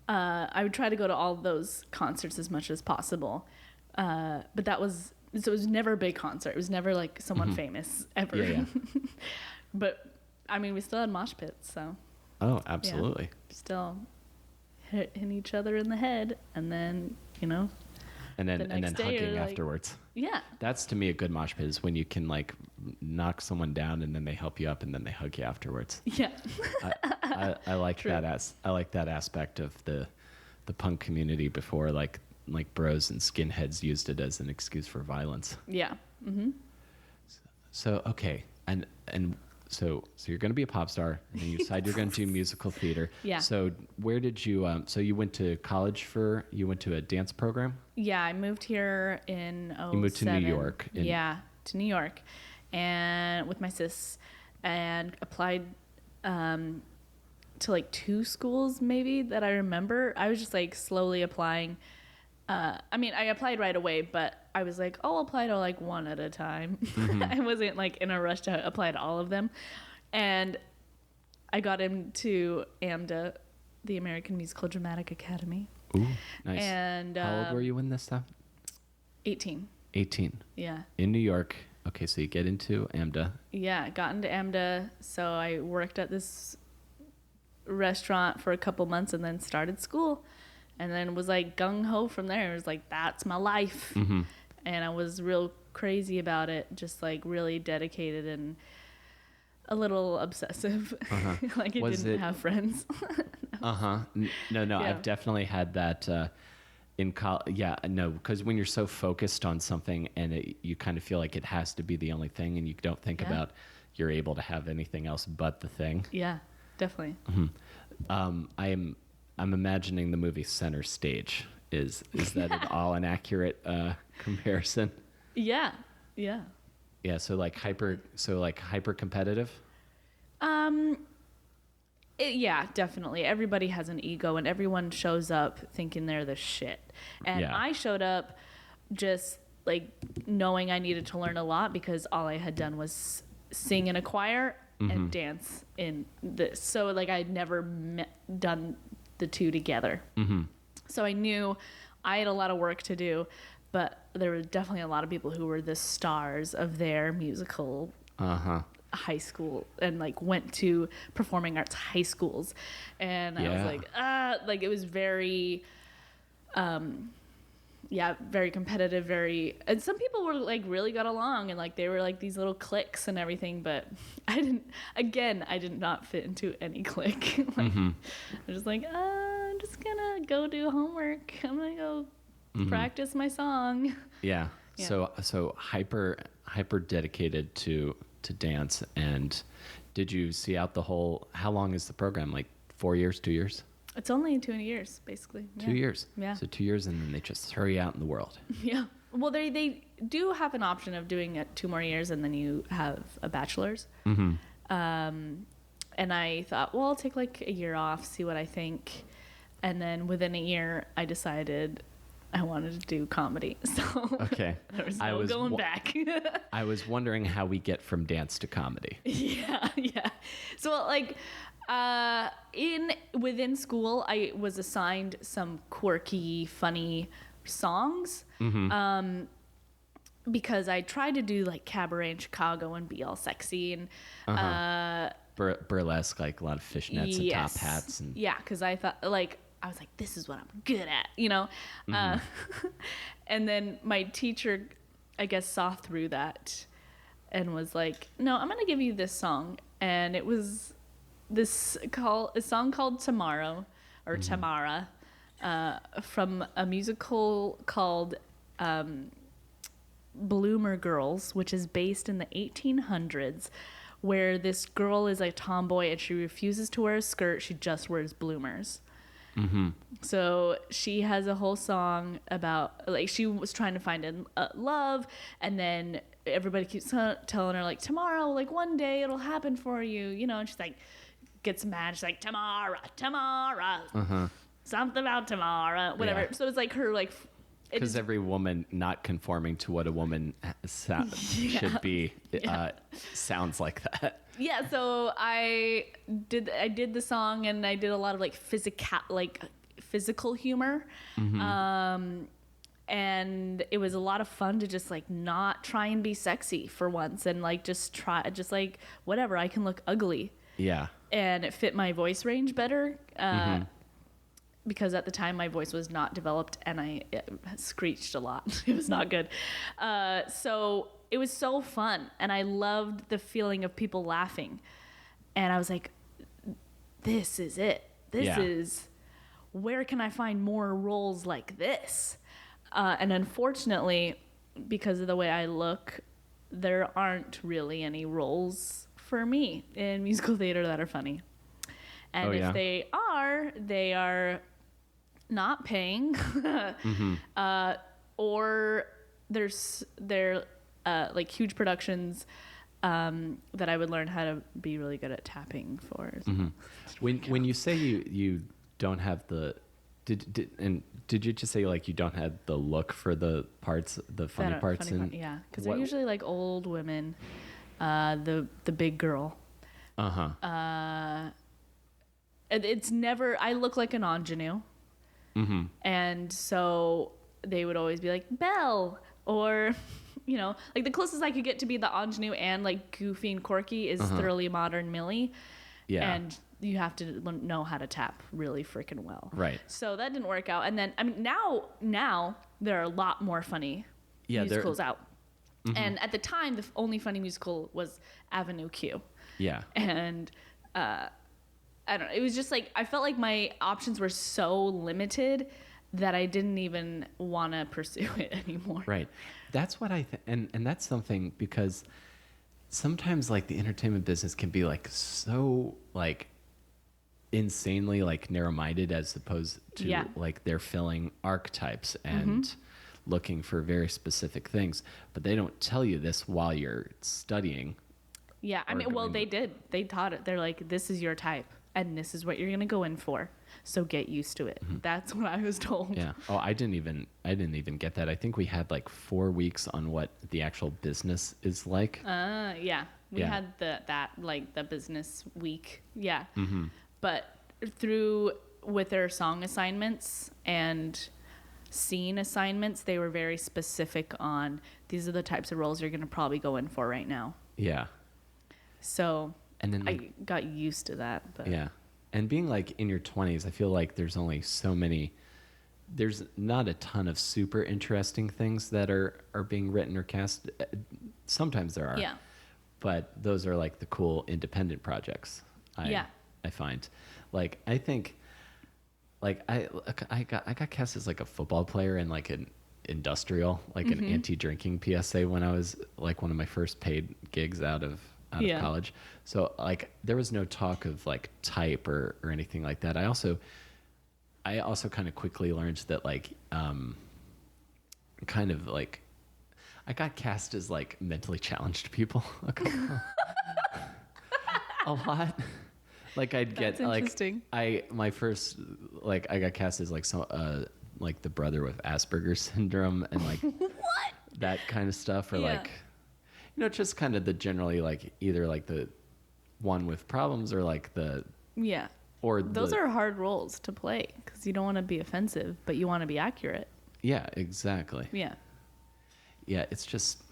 I would try to go to all those concerts as much as possible, but it was never a big concert. It was never like someone famous ever. Yeah. But I mean, we still had mosh pits, so absolutely, still hitting each other in the head, and then and then hugging afterwards. Yeah. That's to me a good mosh pit, is when you can like knock someone down and then they help you up and then they hug you afterwards. Yeah. I like that I like that aspect of the punk community before like bros and skinheads used it as an excuse for violence. Yeah. Mm-hmm. So okay. And so you're going to be a pop star, and then you decide you're going to do musical theater. Yeah. So where did you so you went to college you went to a dance program? Yeah, I moved here in 2007. You moved to New York. To New York, and with my sis, and applied to like 2 schools maybe that I remember. I was just like slowly applying. I mean, I applied right away, but I was like, I'll apply to like one at a time. Mm-hmm. I wasn't like in a rush to apply to all of them. And I got into AMDA, the American Musical Dramatic Academy. Ooh, nice. And how old were you when this stuff? 18. 18. Yeah. In New York. Okay, so you get into AMDA. Yeah, got into AMDA. So I worked at this restaurant for a couple months and then started school. And then was like gung-ho from there. It was like, that's my life. Mm-hmm. And I was real crazy about it, just like really dedicated and a little obsessive. Uh-huh. Like didn't have friends. Uh-huh. No, yeah. I've definitely had that in college. Yeah, no, because when you're so focused on something and you kind of feel like it has to be the only thing, and you don't think about you're able to have anything else but the thing. Yeah, definitely. Mm-hmm. I'm imagining the movie Center Stage. Is that at all an accurate comparison? Yeah. Yeah, so hyper competitive? Yeah, definitely. Everybody has an ego, and everyone shows up thinking they're the shit. And I showed up just like knowing I needed to learn a lot, because all I had done was sing in a choir and dance in this. So like I'd never done the two together. Mm-hmm. So I knew I had a lot of work to do, but there were definitely a lot of people who were the stars of their musical high school, and like went to performing arts high schools. And I was like it was very, very competitive, and some people were like really got along, and like they were like these little cliques and everything, but I did not fit into any clique. Like, I was just like, I'm just gonna go do homework. I'm gonna go practice my song. Yeah. So hyper dedicated to dance. And did you see out how long is the program? Like 4 years, 2 years? It's only 2 years, basically. 2 years. Yeah. So 2 years, and then they just throw you out in the world. Yeah. Well, they do have an option of doing it 2 more years, and then you have a bachelor's. Mm-hmm. And I thought, well, I'll take like a year off, see what I think. And then within a year, I decided I wanted to do comedy. So there was no going back. I was wondering how we get from dance to comedy. Yeah. So like within school, I was assigned some quirky, funny songs. Mm-hmm. Because I tried to do like cabaret in Chicago and be all sexy and burlesque, like a lot of fishnets and top hats. And because I thought I was like, this is what I'm good at, Mm-hmm. And then my teacher, I guess, saw through that and was like, no, I'm going to give you this song. And it was a song called Tomorrow, or Tamara. from a musical called Bloomer Girls, which is based in the 1800s, where this girl is a tomboy and she refuses to wear a skirt. She just wears bloomers. Mm-hmm. So she has a whole song about, like, she was trying to find love, and then everybody keeps telling her, like, tomorrow, like, one day it'll happen for you, you know, and she's like, gets mad. She's like, tomorrow, something about tomorrow, whatever. Yeah. So it's like her, like, because every woman not conforming to what a woman should be sounds like that. Yeah, so I did the song, and I did a lot of like physical humor. Mm-hmm. And it was a lot of fun to just like not try and be sexy for once, and like just like whatever, I can look ugly. Yeah. And it fit my voice range better. Mm-hmm. Because at the time my voice was not developed, and it screeched a lot. It was not good. So it was so fun, and I loved the feeling of people laughing. And I was like, this is it. This is, where can I find more roles like this? And unfortunately, because of the way I look, there aren't really any roles for me in musical theater that are funny. And if they are not paying, mm-hmm. Or they're like huge productions that I would learn how to be really good at tapping for. Mm-hmm. When you say you don't have the did you just say like you don't have the look for the parts, the funny parts? Yeah, because they're usually like old women, the big girl. It's never, I look like an ingenue. Mm-hmm. And so they would always be like, Belle, or, you know, like the closest I could get to be the ingenue and like goofy and quirky is Thoroughly Modern Millie. Yeah. And you have to know how to tap really freaking well. Right. So that didn't work out. And then, I mean, now there are a lot more funny musicals out. Mm-hmm. And at the time, the only funny musical was Avenue Q. Yeah. And, I don't know. It was just like, I felt like my options were so limited that I didn't even want to pursue it anymore. Right. That's what and that's something, because sometimes like the entertainment business can be like so like insanely like narrow-minded, as opposed to like they're filling archetypes and looking for very specific things, but they don't tell you this while you're studying. Yeah. I mean, well, they did. They taught it. They're like, this is your type, and this is what you're going to go in for. So get used to it. Mm-hmm. That's what I was told. Yeah. Oh, I didn't even get that. I think we had like 4 weeks on what the actual business is like. Yeah. We had the business week. Yeah. Mm-hmm. But with their song assignments and scene assignments, they were very specific on, these are the types of roles you're going to probably go in for right now. Yeah. So and then I got used to that. But. Yeah. And being like in your 20s, I feel like there's not a ton of super interesting things that are being written or cast. Sometimes there are. Yeah. But those are like the cool independent projects. I find. Like, I think like I got cast as like a football player in like an industrial, like an anti-drinking PSA when I was like one of my first paid gigs out of college. So like there was no talk of like type or anything like that. I also kind of quickly learned that like kind of like I got cast as like mentally challenged people a lot. Like I'd get like my first like I got cast as like some like the brother with Asperger's syndrome and like what? That kind of stuff, or like, you know, just kind of the generally like either like the one with problems or like the or those are hard roles to play because you don't want to be offensive, but you want to be accurate. Yeah, exactly. Yeah, it's just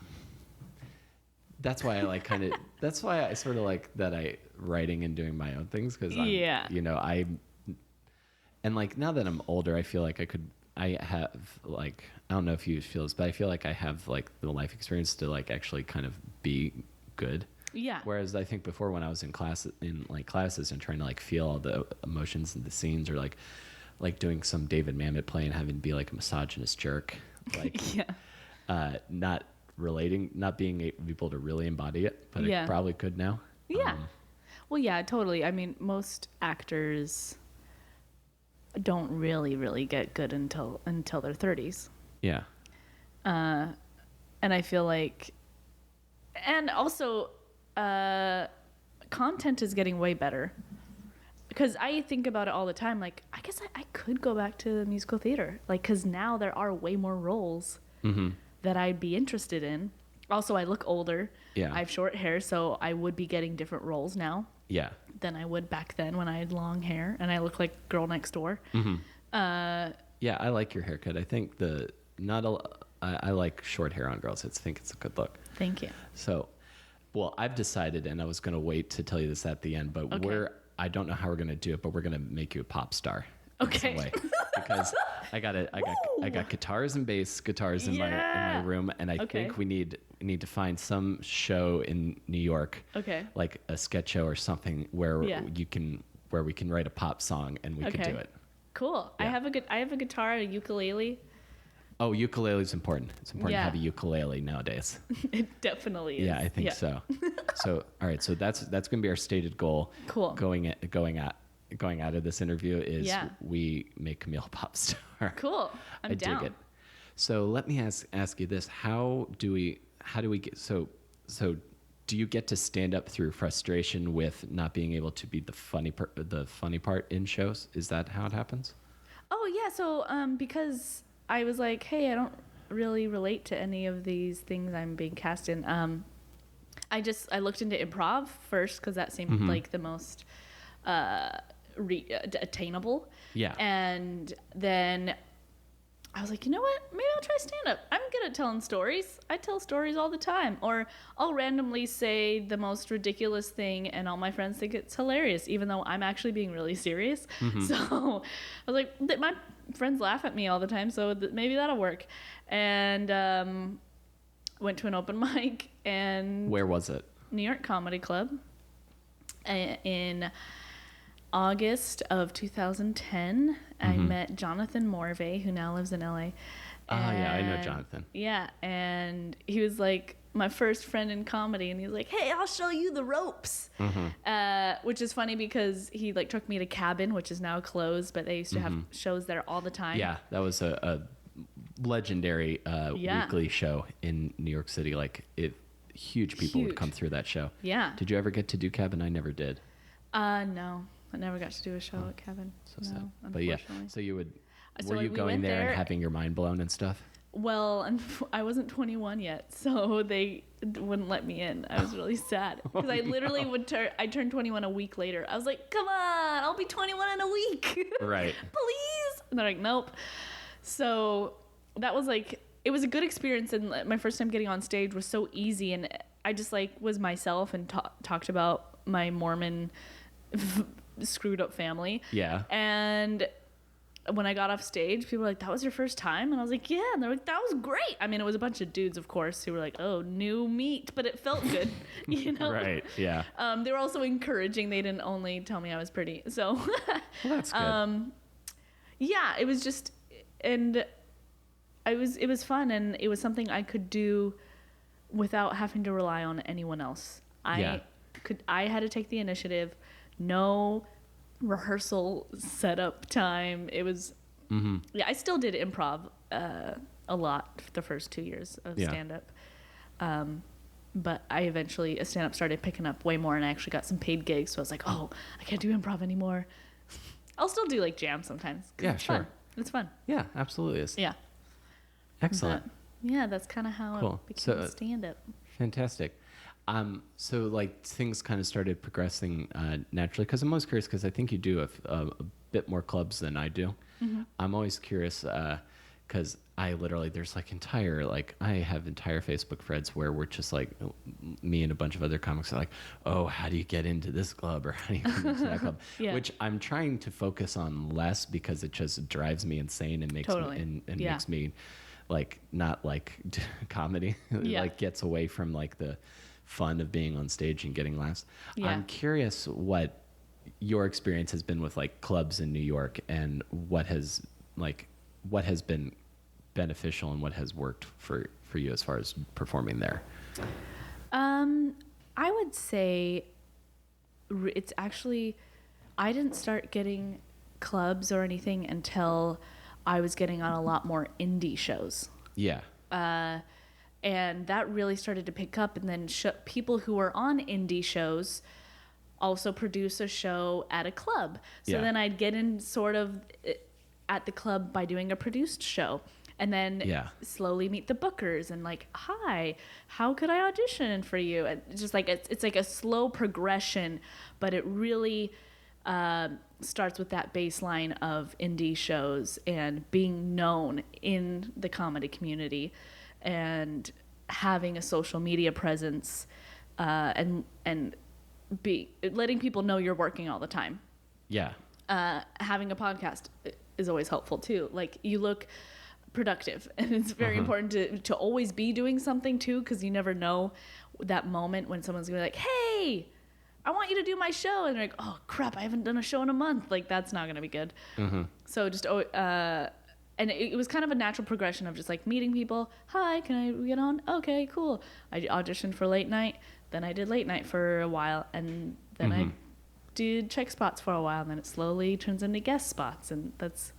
that's why I like kind of that's why I sort of like that I writing and doing my own things, because you know, and like now that I'm older, I feel like I have like, I don't know if you feel this, but I feel like I have like the life experience to like actually kind of be good. Yeah. Whereas I think before when I was in classes and trying to like feel all the emotions and the scenes, or like like doing some David Mamet play and having to be like a misogynist jerk, like not being able to really embody it, but I probably could now. Yeah. Well, yeah, totally. I mean, most actors don't really get good until their 30s. Yeah. And I feel like, and also, content is getting way better. Because I think about it all the time. Like, I guess I could go back to musical theater. Like, because now there are way more roles that I'd be interested in. Also, I look older. Yeah. I have short hair, so I would be getting different roles now. Yeah. Than I would back then when I had long hair and I look like girl next door. Yeah, I like your haircut. I think I like short hair on girls. I think it's a good look. Thank you. So, well, I've decided, and I was going to wait to tell you this at the end, but I don't know how we're going to do it, but we're going to make you a pop star. Okay. In some way. Because I got guitars and bass guitars in my room, and I think we need to find some show in New York. Okay. Like a sketch show or something where we can write a pop song and we could do it. Cool. Yeah. I have a guitar, a ukulele. Oh, ukulele is important. It's important to have a ukulele nowadays. It definitely is. Yeah, I think so. So, all right. So that's going to be our stated goal. Cool. Going out of this interview is we make Camille a pop star. Cool. I down. Dig it. So let me ask you this: How do we get so? Do you get to stand up through frustration with not being able to be the funny part in shows? Is that how it happens? Oh yeah. So because I was like, hey, I don't really relate to any of these things I'm being cast in. I looked into improv first because that seemed like the most attainable. Yeah. And then I was like, you know what? Maybe I'll try stand-up. I'm good at telling stories. I tell stories all the time. Or I'll randomly say the most ridiculous thing and all my friends think it's hilarious, even though I'm actually being really serious. So I was like, my friends laugh at me all the time, so maybe that'll work. And went to an open mic. And where was it? New York Comedy Club in August of 2010. I met Jonathan Morvay, who now lives in LA. Yeah, I know Jonathan. Yeah, and he was like my first friend in comedy, and he was like, hey, I'll show you the ropes. Which is funny because he like took me to Cabin, which is now closed, but they used to have shows there all the time. Yeah, that was a legendary weekly show in New York City. Like huge people would come through that show. Yeah. Did you ever get to do Cabin? I never did. No. I never got to do a show at Cabin. So sad. But yeah, so you would, were you going there and having your mind blown and stuff? Well, I wasn't 21 yet, so they wouldn't let me in. I was really sad because I literally I turned 21 a week later. I was like, come on, I'll be 21 in a week. Right. Please. And they're like, nope. So that was like, it was a good experience. And my first time getting on stage was so easy. And I just like was myself and talked about my Mormon screwed up family. Yeah. And when I got off stage, people were like, that was your first time? And I was like, yeah. And they're like, that was great. I mean, it was a bunch of dudes, of course, who were like, oh, new meat, but it felt good, you know? Right, yeah. They were also encouraging. They didn't only tell me I was pretty. So, well, that's good. Yeah, it was just, and it was fun, and it was something I could do without having to rely on anyone else. I had to take the initiative. No rehearsal setup time. It was I still did improv a lot for the first 2 years of stand-up, but I eventually stand-up started picking up way more, and I actually got some paid gigs, so I was like, oh, I can't do improv anymore. I'll still do like jam sometimes. Yeah, sure. Fun. It's fun. Yeah, absolutely is. Yeah. Excellent. But, yeah, that's kind of how it became stand-up. Fantastic. So like things kind of started progressing naturally, because I'm always curious, because I think you do a bit more clubs than I do. I'm always curious because I literally, there's like I have entire Facebook threads where we're just like, me and a bunch of other comics are like, oh, how do you get into this club, or how do you get into that club? Which I'm trying to focus on less, because it just drives me insane and makes me makes me like not like comedy. Like gets away from like the fun of being on stage and getting laughs. I'm curious what your experience has been with like clubs in New York, and what has been beneficial and what has worked for you as far as performing there. I would say it's actually, I didn't start getting clubs or anything until I was getting on a lot more indie shows. Yeah. And that really started to pick up, and then people who are on indie shows also produce a show at a club. So then I'd get in sort of at the club by doing a produced show, and then slowly meet the bookers and like, hi, how could I audition for you? And just like it's like a slow progression, but it really starts with that baseline of indie shows and being known in the comedy community and having a social media presence, and letting people know you're working all the time. Yeah. Having a podcast is always helpful too. Like, you look productive, and it's very important to always be doing something too, because you never know that moment when someone's gonna be like, hey, I want you to do my show, and they're like, oh crap, I haven't done a show in a month. Like, that's not gonna be good. So just and it was kind of a natural progression of just like meeting people. Hi, can I get on? Okay, cool. I auditioned for late night, then I did late night for a while, and then I did check spots for a while, and then it slowly turns into guest spots, and that's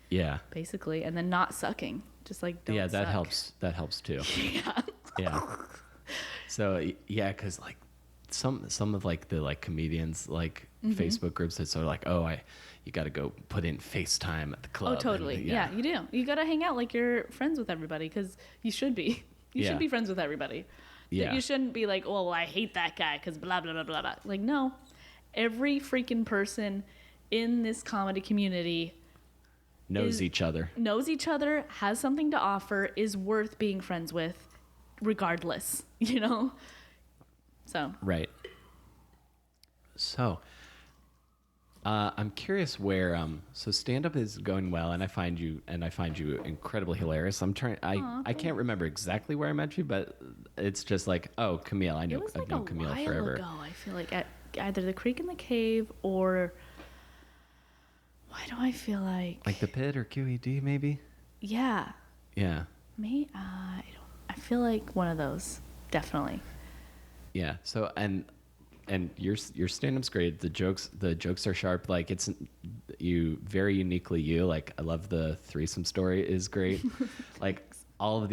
Yeah. basically. And then not sucking, just like don't that suck. helps. That helps too. Yeah. Yeah. So yeah, because like some of like the like comedians like Facebook groups that's sort of like, oh, you got to go put in FaceTime at the club. Oh, totally. And, yeah, you do. You got to hang out like you're friends with everybody, because you should be. You should be friends with everybody. Yeah. You shouldn't be like, oh, well, I hate that guy because blah, blah, blah, blah, blah. Like, no. Every freaking person in this comedy community knows each other, has something to offer, is worth being friends with regardless, you know? So. Right. So, I'm curious where, so stand-up is going well, and I find you incredibly hilarious. I can't remember exactly where I met you, but it's just like, oh, Camille, I've known Camille forever. Ago, I feel like at either the Creek in the Cave or, why do I feel like the Pit or QED maybe? Yeah. Yeah. I feel like one of those, definitely. Yeah. So and your stand-up's great. The jokes are sharp. Like, it's you very uniquely you. Like, I love the threesome story is great. Like all of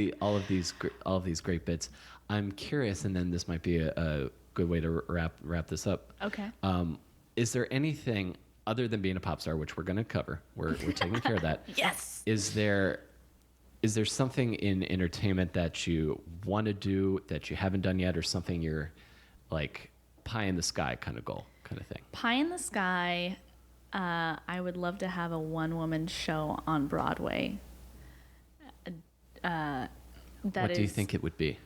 these great bits. I'm curious, and then this might be a good way to wrap this up. Okay. Is there anything other than being a pop star, which we're going to cover? We're taking care of that. Yes. Is there something in entertainment that you want to do that you haven't done yet, or something you're like pie in the sky kind of goal kind of thing? Pie in the sky. I would love to have a one-woman show on Broadway. What do you think it would be?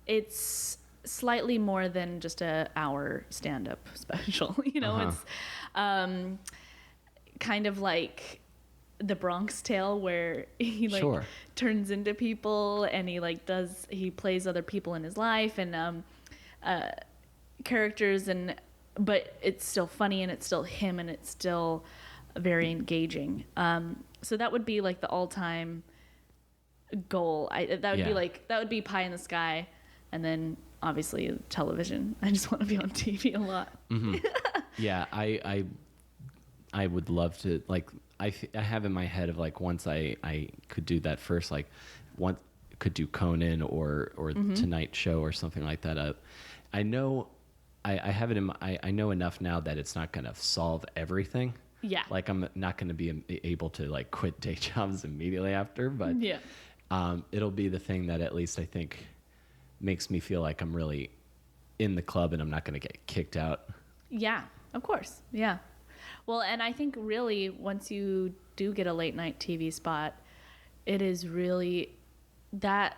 It's slightly more than just a hour stand-up special. You know, it's kind of like The Bronx Tale, where he turns into people, and he plays other people in his life and characters, but it's still funny, and it's still him, and it's still very engaging. So that would be like the all-time goal. That would be pie in the sky. And then obviously television. I just want to be on TV a lot. Yeah, I would love to, like, I have in my head of like, once I could do that first, like could do Conan or Tonight Show or something like that. I know I have it I know enough now that it's not going to solve everything. Yeah. Like, I'm not going to be able to like quit day jobs immediately after, but yeah. It'll be the thing that at least I think makes me feel like I'm really in the club and I'm not going to get kicked out. Yeah, of course. Yeah. Well, and I think really once you do get a late night TV spot, it is really that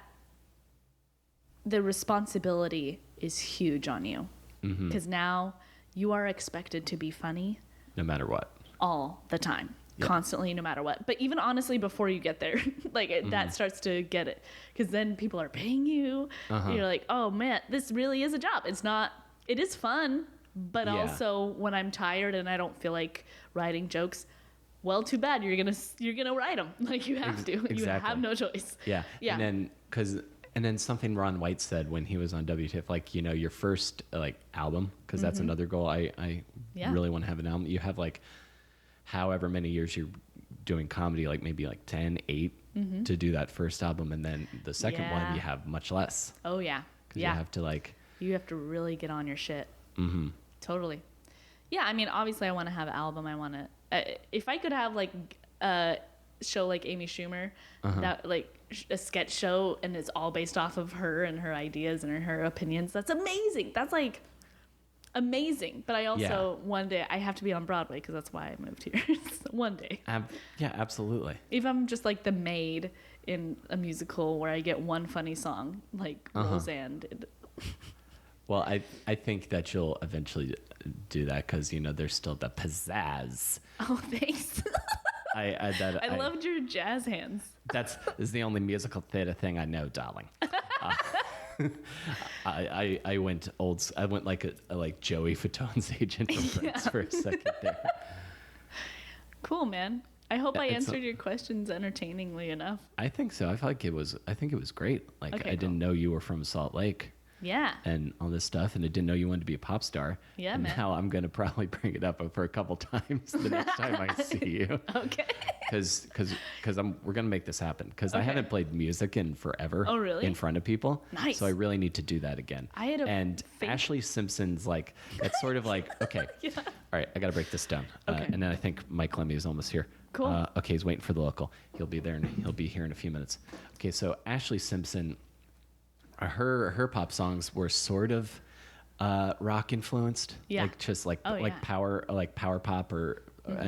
the responsibility is huge on you, because now you are expected to be funny no matter what, all the time. Yep. Constantly, no matter what. But even honestly, before you get there, that starts to get it, because then people are paying you. You're like, oh man, this really is a job. It is fun, but Yeah. also when I'm tired and I don't feel like writing jokes, well, too bad. You're gonna write them. Like, you have to. You Exactly. have no choice. Yeah. Yeah. And then something Ron White said when he was on WTF, like, you know, your first like album, because that's another goal. I Yeah. really want to have an album. You have like however many years you're doing comedy, like maybe like 10, 8 to do that first album. And then the second Yeah. one, you have much less. Oh, yeah. Because Yeah. you have to like, You have to really get on your shit. Mm-hmm. Totally. Yeah, I mean, obviously I want to have an album. I want to... if I could have, like, a show like Amy Schumer, that like a sketch show, and it's all based off of her and her ideas and her opinions, that's amazing. That's, like, amazing. But I also, one day, I have to be on Broadway because that's why I moved here. So one day. yeah, absolutely. If I'm just, like, the maid in a musical where I get one funny song, like Roseanne did. Well, I think that you'll eventually do that because, you know, there's still the pizzazz. Oh, thanks. I loved your jazz hands. This is the only musical theater thing I know, darling. I went like like Joey Fatone's agent from Friends for a second there. Cool, man. I hope Yeah, I it's answered your questions entertainingly enough. I think so. I think it was great. Like, Okay, I didn't cool. know you were from Salt Lake Yeah. and all this stuff, and I didn't know you wanted to be a pop star. Yeah, and man. now I'm gonna probably bring it up for a couple times the next time I see you. Okay. Because we're gonna make this happen. Because I Okay. haven't played music in forever. Oh, really? In front of people. Nice. So I really need to do that again. I had a and fake- Ashley Simpson's like, it's sort of like, okay, Yeah. all right, I gotta break this down. Okay. And then I think Mike Lemmy is almost here. Cool. Okay, he's waiting for the local. He'll be there and he'll be here in a few minutes. Okay, so Ashley Simpson, her pop songs were sort of rock influenced. Yeah. Like just like Oh, yeah. power pop or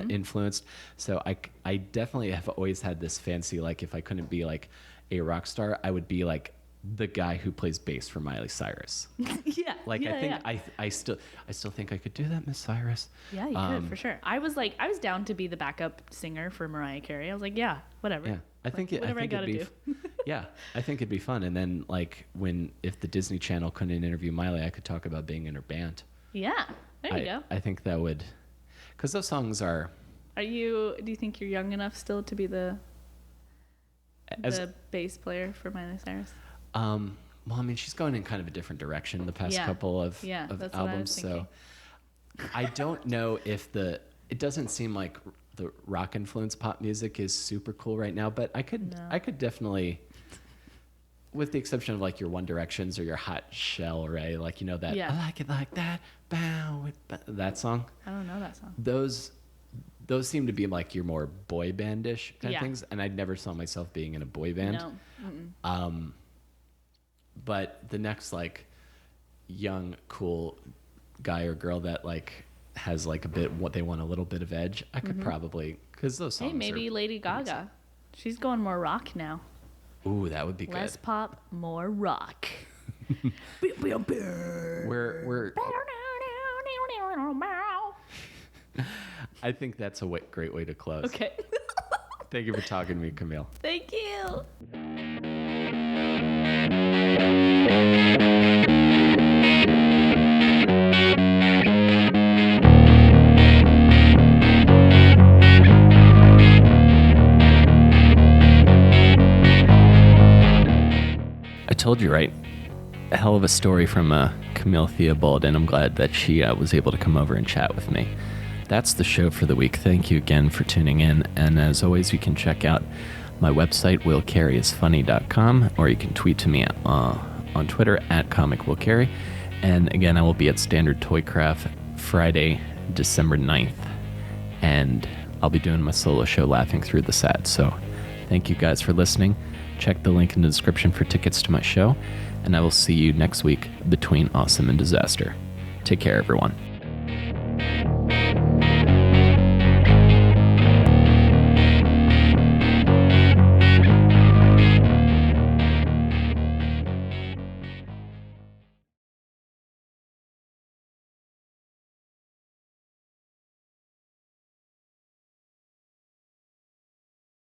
influenced. So I definitely have always had this fancy, like, if I couldn't be like a rock star, I would be like the guy who plays bass for Miley Cyrus. Yeah. Like, yeah, I think yeah. I still think I could do that, Miss Cyrus. Yeah, you could for sure. I was down to be the backup singer for Mariah Carey. I was like, yeah, whatever. Yeah, I think whatever I it'd gotta be. do. Yeah, I think it'd be fun. And then like if the Disney Channel couldn't interview Miley, I could talk about being in her band. Yeah. There you go. I think that would, because those songs are. Do you think you're young enough still to be the bass player for Miley Cyrus? Well, I mean, she's going in kind of a different direction the past couple of that's what I was albums. So I don't know if it doesn't seem like the rock influenced pop music is super cool right now, but I could definitely, with the exception of like your One Directions or your Hot Shell Ray, like, you know, that I like it like that, that song. I don't know that song. Those seem to be like your more boy bandish kind Yeah. of things, and I never saw myself being in a boy band. No. Mm-mm. But the next like young cool guy or girl that like has like they want a little bit of edge, I could probably, because those songs. Hey, maybe Lady Gaga. She's going more rock now. Ooh, that would be good. Less pop, more rock. We're I think that's a great way to close. Okay. Thank you for talking to me, Camille. Thank you. I told you, right? A hell of a story from Camille Theobald, and I'm glad that she was able to come over and chat with me. That's the show for the week. Thank you again for tuning in, and as always, you can check out my website, willcarryisfunny.com, or you can tweet to me on Twitter at @comicwillcarry. And again, I will be at Standard Toycraft Friday, December 9th, and I'll be doing my solo show, Laughing Through the Sad. So thank you guys for listening. Check the link in the description for tickets to my show, and I will see you next week between awesome and disaster. Take care, everyone.